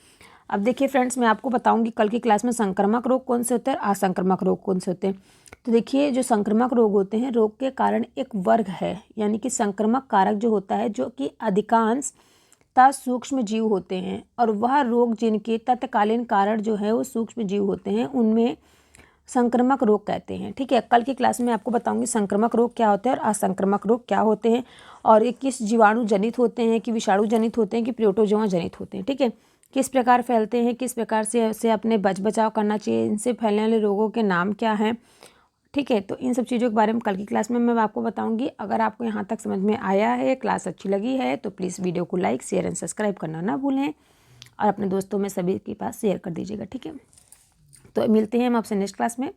S1: अब देखिए फ्रेंड्स मैं आपको बताऊंगी कल की क्लास में संक्रामक रोग कौन से होते हैं और असंक्रामक रोग कौन से होते हैं। तो देखिए जो संक्रामक रोग होते हैं, रोग के कारण एक वर्ग है, यानी कि संक्रामक कारक जो होता है, जो कि अधिकांशतः सूक्ष्म जीव होते हैं, और वह रोग जिनके तत्कालीन कारण जो है वो सूक्ष्म जीव होते हैं, उनमें संक्रामक रोग कहते हैं। ठीक है, कल की क्लास में आपको बताऊंगी संक्रामक रोग क्या होते हैं और असंक्रामक रोग क्या होते हैं, और ये किस जीवाणु जनित होते हैं, कि विषाणु जनित होते हैं, कि प्रोटोजोआ जनित होते हैं। ठीक है, किस प्रकार फैलते हैं, किस प्रकार से अपने बचाव करना चाहिए, इनसे फैलने वाले रोगों के नाम क्या हैं। ठीक है, तो इन सब चीज़ों के बारे में कल की क्लास में मैं आपको बताऊंगी। अगर आपको यहाँ तक समझ में आया है, क्लास अच्छी लगी है, तो प्लीज़ वीडियो को लाइक, शेयर एंड सब्सक्राइब करना ना भूलें, और अपने दोस्तों में सभी के पास शेयर कर दीजिएगा। ठीक है, तो मिलते हैं हम आपसे नेक्स्ट क्लास में।